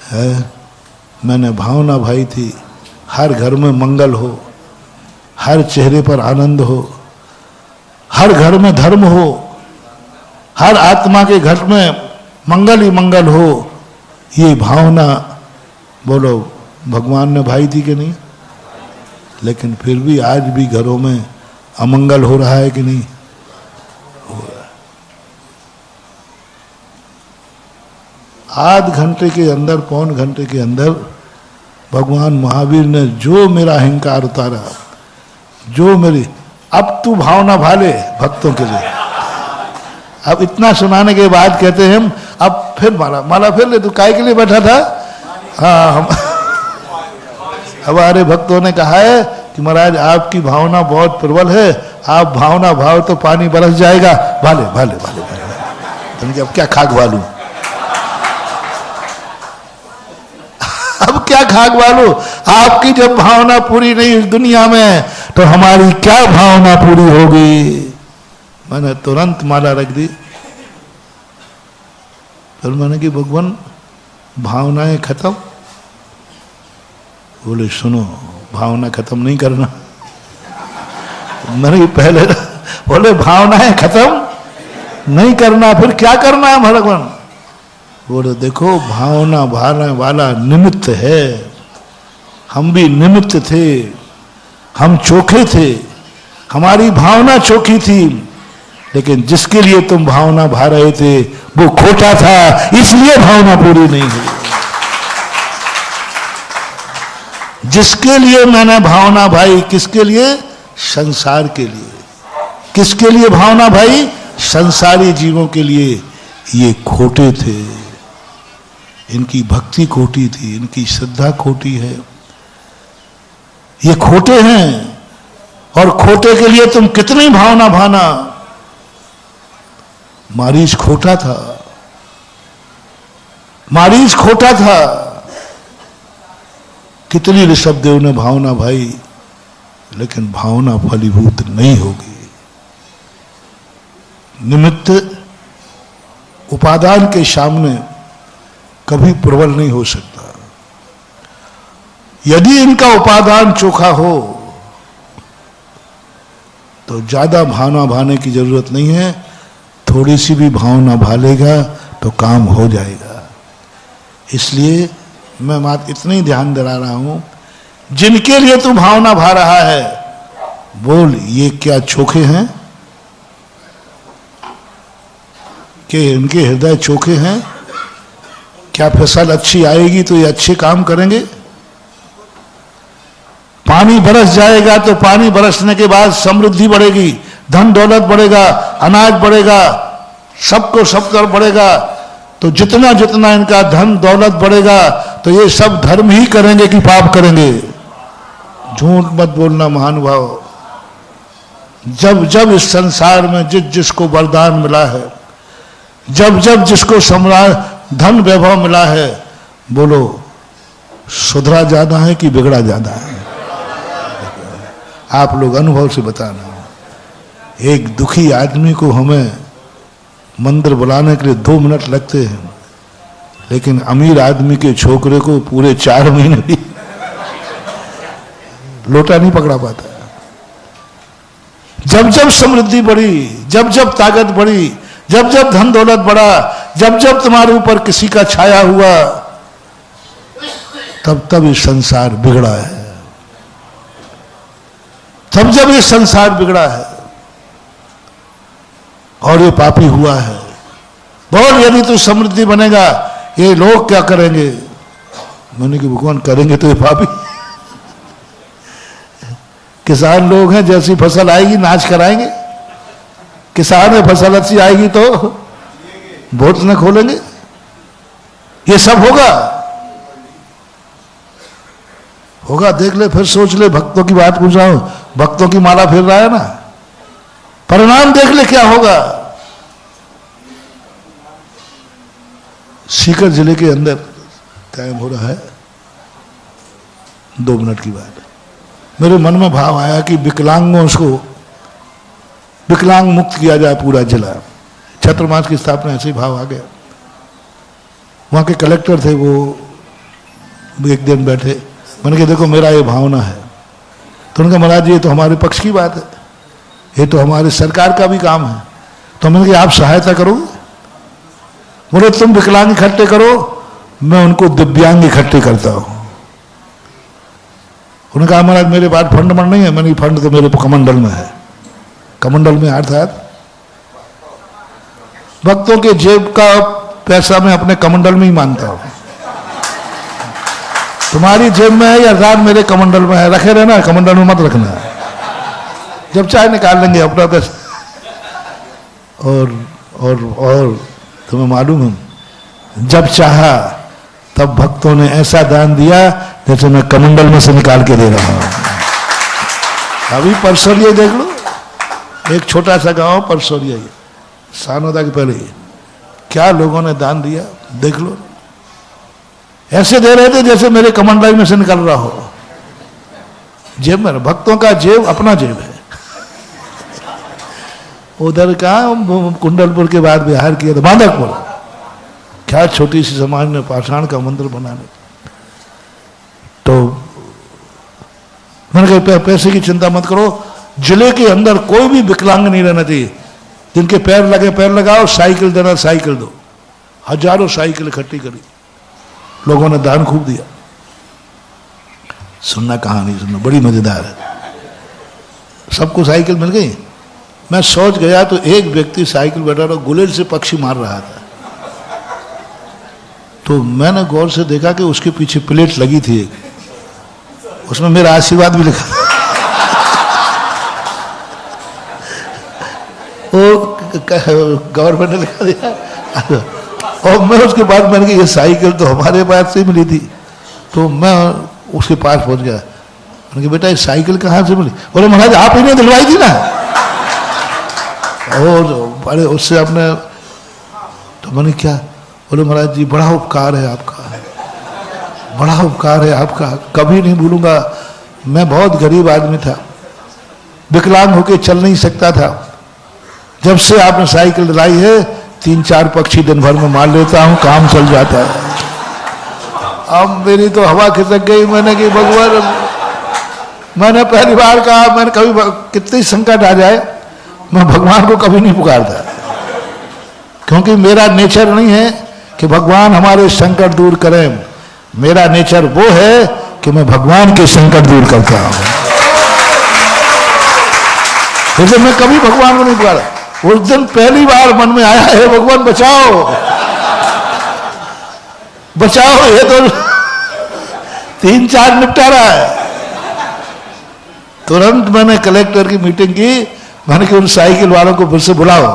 है। मैंने भावना भाई थी, हर घर में मंगल हो, हर चेहरे पर आनंद हो, हर घर में धर्म हो, हर आत्मा के घर में मंगल ही मंगल हो। ये भावना बोलो भगवान ने भाई थी कि नहीं? लेकिन फिर भी आज भी घरों में अमंगल हो रहा है कि नहीं? हो रहा है। आध घंटे के अंदर, पौन घंटे के अंदर भगवान महावीर ने जो मेरा अहंकार उतारा, जो मेरी, अब तू भावना भाले भक्तों के लिए। अब इतना सुनाने के बाद कहते हैं हम, अब फिर माला फिर ले, तू काय के लिए बैठा था? हाँ, हम हमारे भक्तों ने कहा है कि महाराज आपकी भावना बहुत प्रबल है, आप भावना भाव तो पानी बरस जाएगा। भाले भाले भाले भाले, अब क्या खाक वालू, अब क्या खाक वालू? आपकी जब भावना पूरी नहीं इस दुनिया में, तो हमारी क्या भावना पूरी होगी? मैंने तुरंत माला रख दी। फिर मैंने कि भगवान भावनाएं खत्म? बोले सुनो, भावना खत्म नहीं करना। मैंने पहले बोले भावनाएं खत्म नहीं करना, फिर क्या करना है भगवान? बोले देखो भावना भाने वाला निमित्त है, हम भी निमित्त थे, हम चोखे थे, हमारी भावना चोखी थी, लेकिन जिसके लिए तुम भावना भा रहे थे वो खोटा था, इसलिए भावना पूरी नहीं हुई। जिसके लिए मैंने भावना भाई, किसके लिए? संसार के लिए। किसके लिए भावना भाई? संसारी जीवों के लिए। ये खोटे थे, इनकी भक्ति खोटी थी, इनकी श्रद्धा खोटी है, ये खोटे हैं। और खोटे के लिए तुम कितनी भावना भाना। मारीच खोटा था, मारीच खोटा था, कितनी ऋषभदेव ने भावना भाई, लेकिन भावना फलीभूत नहीं होगी। निमित्त उपादान के सामने कभी प्रबल नहीं हो सकता। यदि इनका उपादान चोखा हो तो ज्यादा भावना भाने की जरूरत नहीं है, थोड़ी सी भी भावना भालेगा तो काम हो जाएगा। इसलिए मैं बात इतनी ध्यान दिला रहा हूं, जिनके लिए तू भावना भा रहा है, बोल ये क्या चोखे हैं? कि इनके हृदय चोखे हैं? क्या फसल अच्छी आएगी तो ये अच्छे काम करेंगे? पानी बरस जाएगा तो पानी बरसने के बाद समृद्धि बढ़ेगी, धन दौलत बढ़ेगा, अनाज बढ़ेगा, सबको सब तरफ बढ़ेगा। तो जितना जितना इनका धन दौलत बढ़ेगा तो ये सब धर्म ही करेंगे कि पाप करेंगे? झूठ मत बोलना महानुभाव। जब जब इस संसार में जिसको वरदान मिला है, जब जब जिसको सम्राट धन वैभव मिला है, बोलो सुधरा ज्यादा है कि बिगड़ा ज्यादा है? आप लोग अनुभव से बताना। एक दुखी आदमी को हमें मंदिर बुलाने के लिए 2 मिनट लगते हैं, लेकिन अमीर आदमी के छोकरे को पूरे 4 महीने भी लोटा नहीं पकड़ा पाता। जब जब समृद्धि बढ़ी, जब जब ताकत बढ़ी, जब जब धन दौलत बढ़ा, जब जब तुम्हारे ऊपर किसी का छाया हुआ, तब तब ये संसार बिगड़ा है, तब जब ये संसार बिगड़ा है और ये पापी हुआ है। बोल, यदि तू समृद्धि बनेगा ये लोग क्या करेंगे? मैंने कि भगवान करेंगे तो ये पापी। किसान लोग हैं, जैसी फसल आएगी नाच कराएंगे। किसान में फसल अच्छी आएगी तो वोट न खोलेंगे। ये सब होगा, होगा, देख ले, फिर सोच ले। भक्तों की बात पूछ रहा हूं, भक्तों की माला फिर रहा है ना, परिणाम देख ले क्या होगा। सीकर जिले के अंदर टाइम हो रहा है, 2 मिनट की बात है। मेरे मन में भाव आया कि विकलांगों को विकलांग मुक्त किया जाए पूरा जिला। छात्रमास की स्थापना ऐसे ही भाव आ गया। वहाँ के कलेक्टर थे, वो एक दिन बैठे, मैंने कहा देखो मेरा ये भावना है। तो उनका महाराज ये तो हमारे पक्ष की बात है, ये तो हमारी सरकार का भी काम है। तो मैंने कहा आप सहायता करो। बोले तुम विकलांग इकट्ठे करो, मैं उनको दिव्यांग इकट्ठे करता हूँ। उन्होंने कहा महाराज मेरे पास फंड मन नहीं है। मैंने फंड तो मेरे कमंडल में है। कमंडल में अर्थात भक्तों के जेब का पैसा मैं अपने कमंडल में ही मानता हूं। तुम्हारी जेब में है या रात मेरे कमंडल में है, रखे रहना, कमंडल में मत रखना। जब चाहे निकाल लेंगे अपना पैसा। और तुम्हें मालूम है, जब चाहा तब भक्तों ने ऐसा दान दिया जैसे मैं कमंडल में से निकाल के दे रहा हूं। अभी परसोरिया देख लो, एक छोटा सा गांव परसोरिया, सानोदा के पहले, क्या लोगों ने दान दिया देख लो। ऐसे दे रहे थे जैसे मेरे कमंडल में से निकल रहा हो। जेब में, भक्तों का जेब अपना जेब है। उधर का कुंडलपुर के बाद बिहार किया था बांधकपुर, क्या छोटी सी समाज ने पाषाण का मंदिर बनाने। तो मैंने कहा पैसे की चिंता मत करो, जिले के अंदर कोई भी विकलांग नहीं रहना चाहिए। जिनके पैर लगे पैर लगाओ, साइकिल देना साइकिल दो। हजारों साइकिल इकट्ठी करी, लोगों ने दान खूब दिया। सुनना कहानी सुनना, बड़ी मजेदार है। सबको साइकिल मिल गई। मैं सोच गया तो एक व्यक्ति साइकिल बैठा रहा, गुलेल से पक्षी मार रहा था। तो मैंने गौर से देखा कि उसके पीछे प्लेट लगी थी एक, उसमें मेरा आशीर्वाद भी लिखा था। वो गवर्नमेंट ने लिखा दिया। और मैं उसके बाद मैंने कहा ये साइकिल तो हमारे पास से मिली थी। तो मैं उसके पास पहुंच गया, मैंने कहा बेटा ये साइकिल कहाँ से मिली? बोले महाराज आप ही ने दिलवाई थी ना। और अरे उससे आपने, तो मैंने क्या? बोले महाराज जी बड़ा उपकार है आपका, बड़ा उपकार है आपका, कभी नहीं भूलूंगा। मैं बहुत गरीब आदमी था, विकलांग होके चल नहीं सकता था। जब से आपने साइकिल दिलाई है 3-4 पक्षी दिन भर में मार लेता हूं, काम चल जाता है। अब मेरी तो हवा खिसक गई। मैंने कि भगवान, मैंने पहली बार कहा, मैंने कभी कितनी संकट आ जाए मैं भगवान को कभी नहीं पुकारता, क्योंकि मेरा नेचर नहीं है कि भगवान हमारे संकट दूर करें। मेरा नेचर वो है कि मैं भगवान के संकट दूर करता हूं। जैसे मैं कभी भगवान को नहीं पुकारा। उस दिन पहली बार मन में आया है भगवान बचाओ बचाओ, ये तो 3-4 निपटा रहा है। तुरंत मैंने कलेक्टर की मीटिंग की। मैंने कि उन साइकिल वालों को फिर से बुलाओ,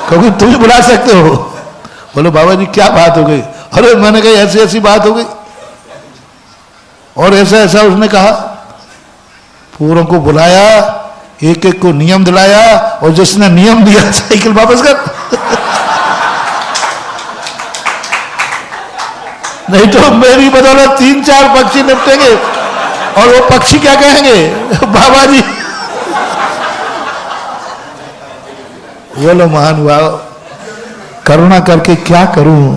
क्योंकि तुम ही बुला सकते हो। बोलो बाबा जी क्या बात हो गई? अरे मैंने कहा ऐसी ऐसी बात हो गई और ऐसा ऐसा उसने कहा। पूरों को बुलाया, एक एक को नियम दिलाया, और जिसने नियम दिया साइकिल वापस कर। नहीं तो मेरी बदौलत 3-4 पक्षी निपटेंगे और वो पक्षी क्या कहेंगे? बाबा जी। बोलो महानुभाव, करुणा करके क्या करूं?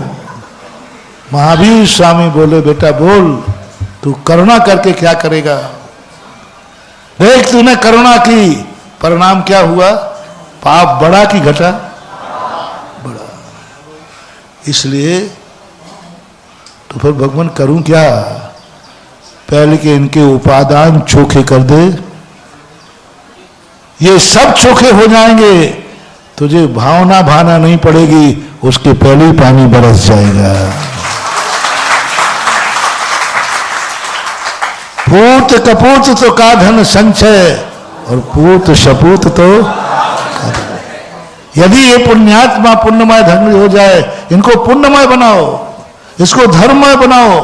महावीर स्वामी बोले बेटा बोल, तू करुणा करके क्या करेगा? देख तूने करुणा की, परिणाम क्या हुआ? पाप बढ़ा कि घटा? बढ़ा। इसलिए तो फिर भगवान करूं क्या? पहले के इनके उपादान चोखे कर दे, ये सब चोखे हो जाएंगे, तुझे भावना भाना नहीं पड़ेगी, उसके पहले ही पानी बरस जाएगा। पूत कपूत तो का धन संचय, और पूत शपूत तो यदि ये पुण्यात्मा पुण्यमय धन हो जाए, इनको पुण्यमय बनाओ, इसको धर्ममय बनाओ,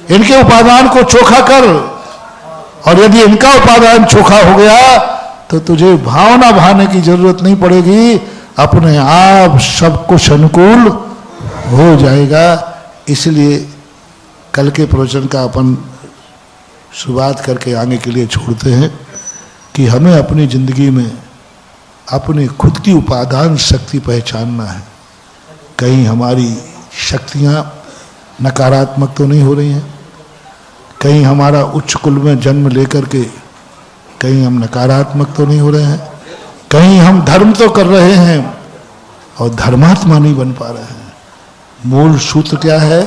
इनके उपादान को चोखा कर, और यदि इनका उपादान चोखा हो गया तो तुझे भावना भाने की जरूरत नहीं पड़ेगी, अपने आप सब कुछ अनुकूल हो जाएगा। इसलिए कल के प्रवचन का अपन शुरुआत करके आगे के लिए छोड़ते हैं कि हमें अपनी जिंदगी में अपने खुद की उपादान शक्ति पहचानना है। कहीं हमारी शक्तियां नकारात्मक तो नहीं हो रही हैं, कहीं हमारा उच्च कुल में जन्म लेकर के कहीं हम नकारात्मक तो नहीं हो रहे हैं, कहीं हम धर्म तो कर रहे हैं और धर्मात्मा नहीं बन पा रहे हैं। मूल सूत्र क्या है?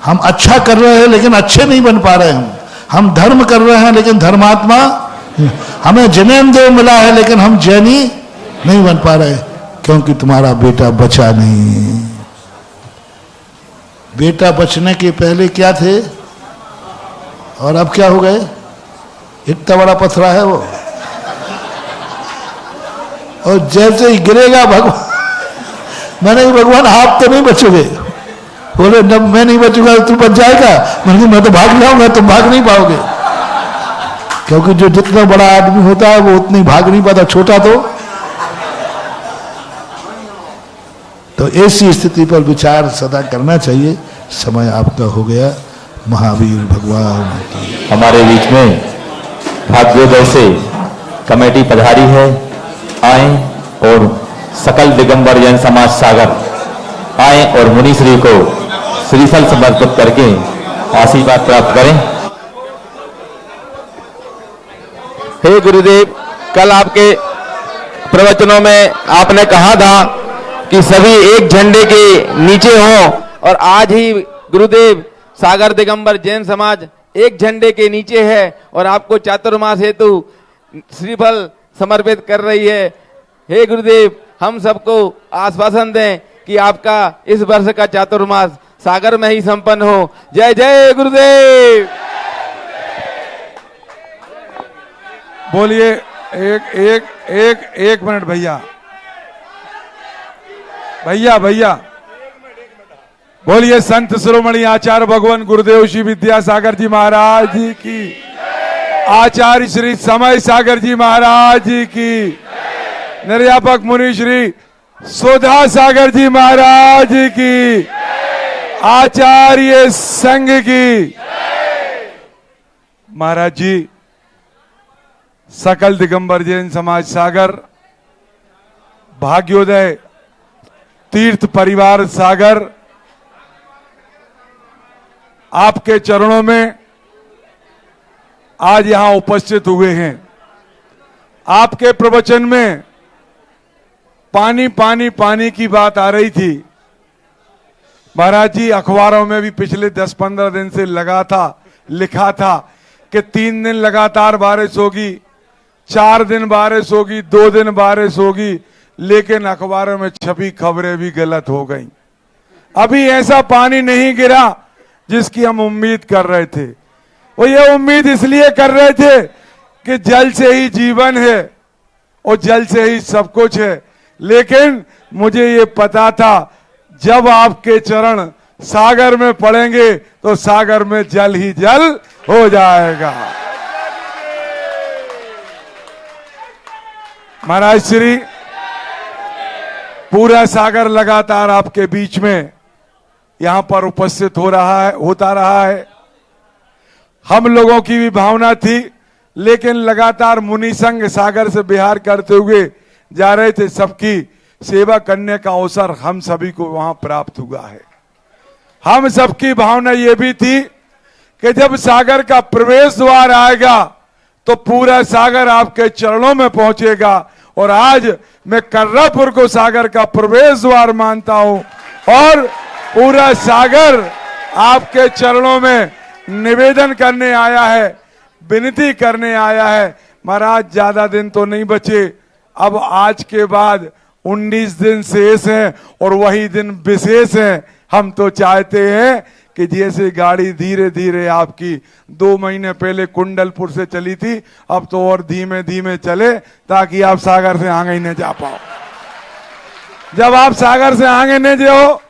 हम अच्छा कर रहे हैं लेकिन अच्छे नहीं बन पा रहे हैं, हम धर्म कर रहे हैं लेकिन धर्मात्मा, हमें जनेन्द्र मिला है लेकिन हम जैनी नहीं बन पा रहे, क्योंकि तुम्हारा बेटा बचा नहीं। बेटा बचने के पहले क्या थे और अब क्या हो गए? इतना बड़ा पथरा है वो, और जैसे ही गिरेगा भगवान, मैंने भगवान आप तो नहीं बचोगे, बोले मैं नहीं बचूंगा तू बच जाएगा, मैं तो भाग जाऊंगा, तुम भाग नहीं पाओगे, क्योंकि जो जितना बड़ा आदमी होता है वो उतनी भाग नहीं पाता, छोटा तो ऐसी स्थिति पर विचार सदा करना चाहिए। समय आपका हो गया। महावीर भगवान हमारे बीच में भाग्योदय से कमेटी पधारी है, आए और सकल दिगंबर जैन समाज सागर आए और मुनि श्री को श्रीफल समर्पित करके आशीर्वाद प्राप्त करें। हे गुरुदेव, कल आपके प्रवचनों में आपने कहा था कि सभी एक झंडे के नीचे हों, और आज ही गुरुदेव सागर दिगंबर जैन समाज एक झंडे के नीचे है और आपको चातुर्मास हेतु श्रीफल समर्पित कर रही है। हे गुरुदेव, हम सबको आश्वासन दें कि आपका इस वर्ष का चातुर्मास सागर में ही संपन्न हो। जय जय गुरुदेव। बोलिए एक मिनट भैया, बोलिए संत शिरोमणि आचार्य भगवान गुरुदेव श्री विद्यासागर जी महाराज जी की, आचार्य श्री समय सागर जी महाराज जी की, निर्यापक मुनि श्री सुधा सागर जी महाराज जी की, आचार्य संघ की। महाराज जी, सकल दिगंबर जैन समाज सागर, भाग्योदय तीर्थ परिवार सागर, आपके चरणों में आज यहां उपस्थित हुए हैं। आपके प्रवचन में पानी पानी पानी की बात आ रही थी। महाराज जी, अखबारों में भी पिछले 10-15 दिन से लिखा था कि 3 दिन लगातार बारिश होगी, 4 दिन बारिश होगी, 2 दिन बारिश होगी, लेकिन अखबारों में छपी खबरें भी गलत हो गई। अभी ऐसा पानी नहीं गिरा जिसकी हम उम्मीद कर रहे थे। वो ये उम्मीद इसलिए कर रहे थे कि जल से ही जीवन है और जल से ही सब कुछ है, लेकिन मुझे ये पता था जब आपके चरण सागर में पड़ेंगे तो सागर में जल ही जल हो जाएगा। महाराज श्री, पूरा सागर लगातार आपके बीच में यहां पर उपस्थित होता रहा है। हम लोगों की भी भावना थी, लेकिन लगातार मुनि संघ सागर से बिहार करते हुए जा रहे थे। सबकी सेवा करने का अवसर हम सभी को वहां प्राप्त हुआ है। हम सबकी भावना ये भी थी कि जब सागर का प्रवेश द्वार आएगा तो पूरा सागर आपके चरणों में पहुंचेगा। और आज मैं कर्रापुर को सागर का प्रवेश द्वार मानता हूं और पूरा सागर आपके चरणों में निवेदन करने आया है, विनती करने आया है। महाराज ज्यादा दिन तो नहीं बचे, अब आज के बाद 19 दिन शेष हैं और वही दिन विशेष हैं। हम तो चाहते हैं कि जैसे गाड़ी धीरे धीरे आपकी 2 महीने पहले कुंडलपुर से चली थी, अब तो और धीमे धीमे चले ताकि आप सागर से आगे न जा पाओ। जब आप सागर से आगे न जाओ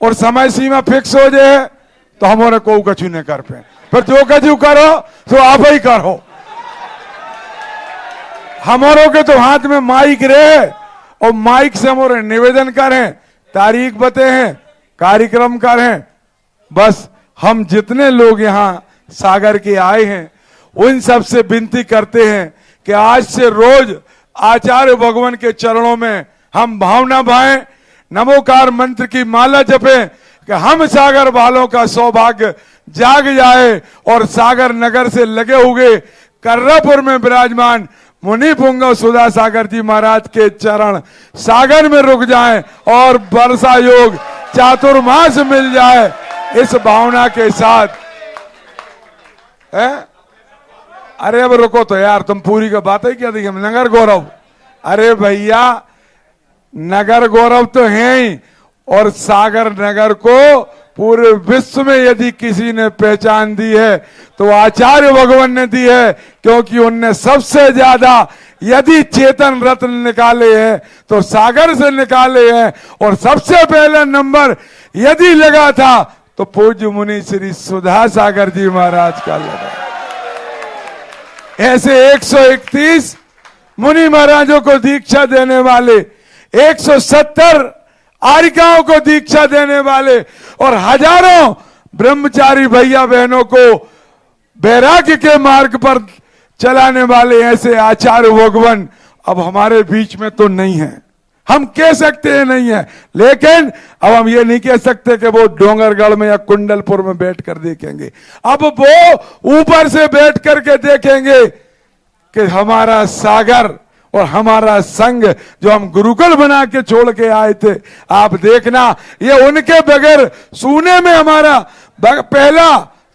और समय सीमा फिक्स हो जाए तो हमारे को कछु नहीं कर पे, फिर जो कछु करो तो आप ही करो। हमारों के तो हाथ में माइक रहे और माइक से हमारे निवेदन करें, तारीख बते हैं, कार्यक्रम करें। बस हम जितने लोग यहाँ सागर के आए हैं उन सब से विनती करते हैं कि आज से रोज आचार्य भगवान के चरणों में हम भावना भाएं, नमोकार मंत्र की माला जपें कि हम सागर वालों का सौभाग्य जाग जाए और सागर नगर से लगे हुए कर्रापुर में विराजमान मुनि पुंगव सुधा सागर जी महाराज के चरण सागर में रुक जाएं और वर्षा योग चातुर्मास मिल जाए, इस भावना के साथ है। अरे अब रुको तो यार, तुम पूरी का बात ही क्या देखिए। नगर गौरव, अरे भैया नगर गौरव तो है ही, और सागर नगर को पूरे विश्व में यदि किसी ने पहचान दी है तो आचार्य भगवान ने दी है, क्योंकि उनने सबसे ज्यादा यदि चेतन रत्न निकाले हैं तो सागर से निकाले हैं। और सबसे पहला नंबर यदि लगा था तो पूज्य मुनि श्री सुधा सागर जी महाराज का लगा। ऐसे 131 मुनि महाराजों को दीक्षा देने वाले, 170 आर्यिकाओं को दीक्षा देने वाले और हजारों ब्रह्मचारी भैया बहनों को वैराग्य के मार्ग पर चलाने वाले ऐसे आचार्य भगवान अब हमारे बीच में तो नहीं है। हम कह सकते हैं नहीं है, लेकिन अब हम ये नहीं कह सकते कि वो डोंगरगढ़ में या कुंडलपुर में बैठ कर देखेंगे। अब वो ऊपर से बैठ करके देखेंगे कि हमारा सागर और हमारा संघ जो हम गुरुकुल बना के छोड़ के आए थे, आप देखना ये उनके बगैर सूने में हमारा पहला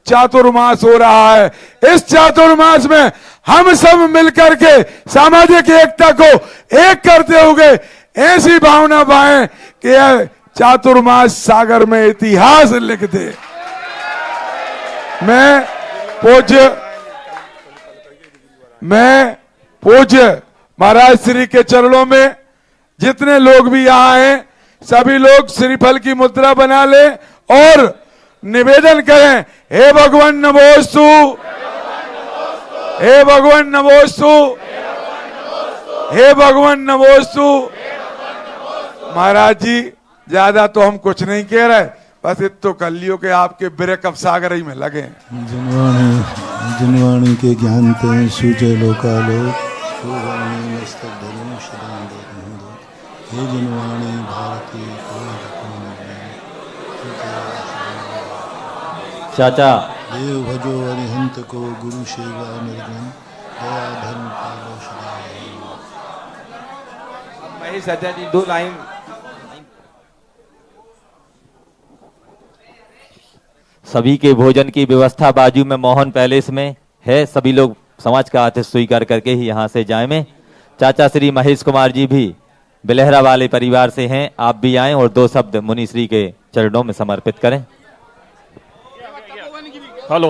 चातुर्मास हो रहा है। इस चातुर्मास में हम सब मिलकर के सामाजिक एकता को एक करते हुए ऐसी भावना पाए कि यह चातुर्मास सागर में इतिहास लिख दे। मैं पूज्य महाराज श्री के चरणों में जितने लोग भी यहाँ हैं सभी लोग श्रीफल की मुद्रा बना ले और निवेदन करें, हे भगवान नमोस्तु, हे भगवान नमोस्तु, हे भगवान नमोस्तु। महाराज जी ज्यादा तो हम कुछ नहीं कह रहे, बस इतो कर लियो कि आपके बिरक अब सागर ही में लगे। जिनवाणी के ज्ञान ते सूझे लोकालोक, हे जिनवाणी भारती चाचा देव भजो अरिहंत को, गुरु सेवा निर्गुण, दया धर्म पालो सदाई। महेश चाचा जी 2 लाइन। सभी के भोजन की व्यवस्था बाजू में मोहन पैलेस में है, सभी लोग समाज का आतिथ्य स्वीकार करके ही यहाँ से जाए में। चाचा श्री महेश कुमार जी भी बिलहरा वाले परिवार से हैं, आप भी आएं और 2 शब्द मुनि श्री के चरणों में समर्पित करें। हेलो।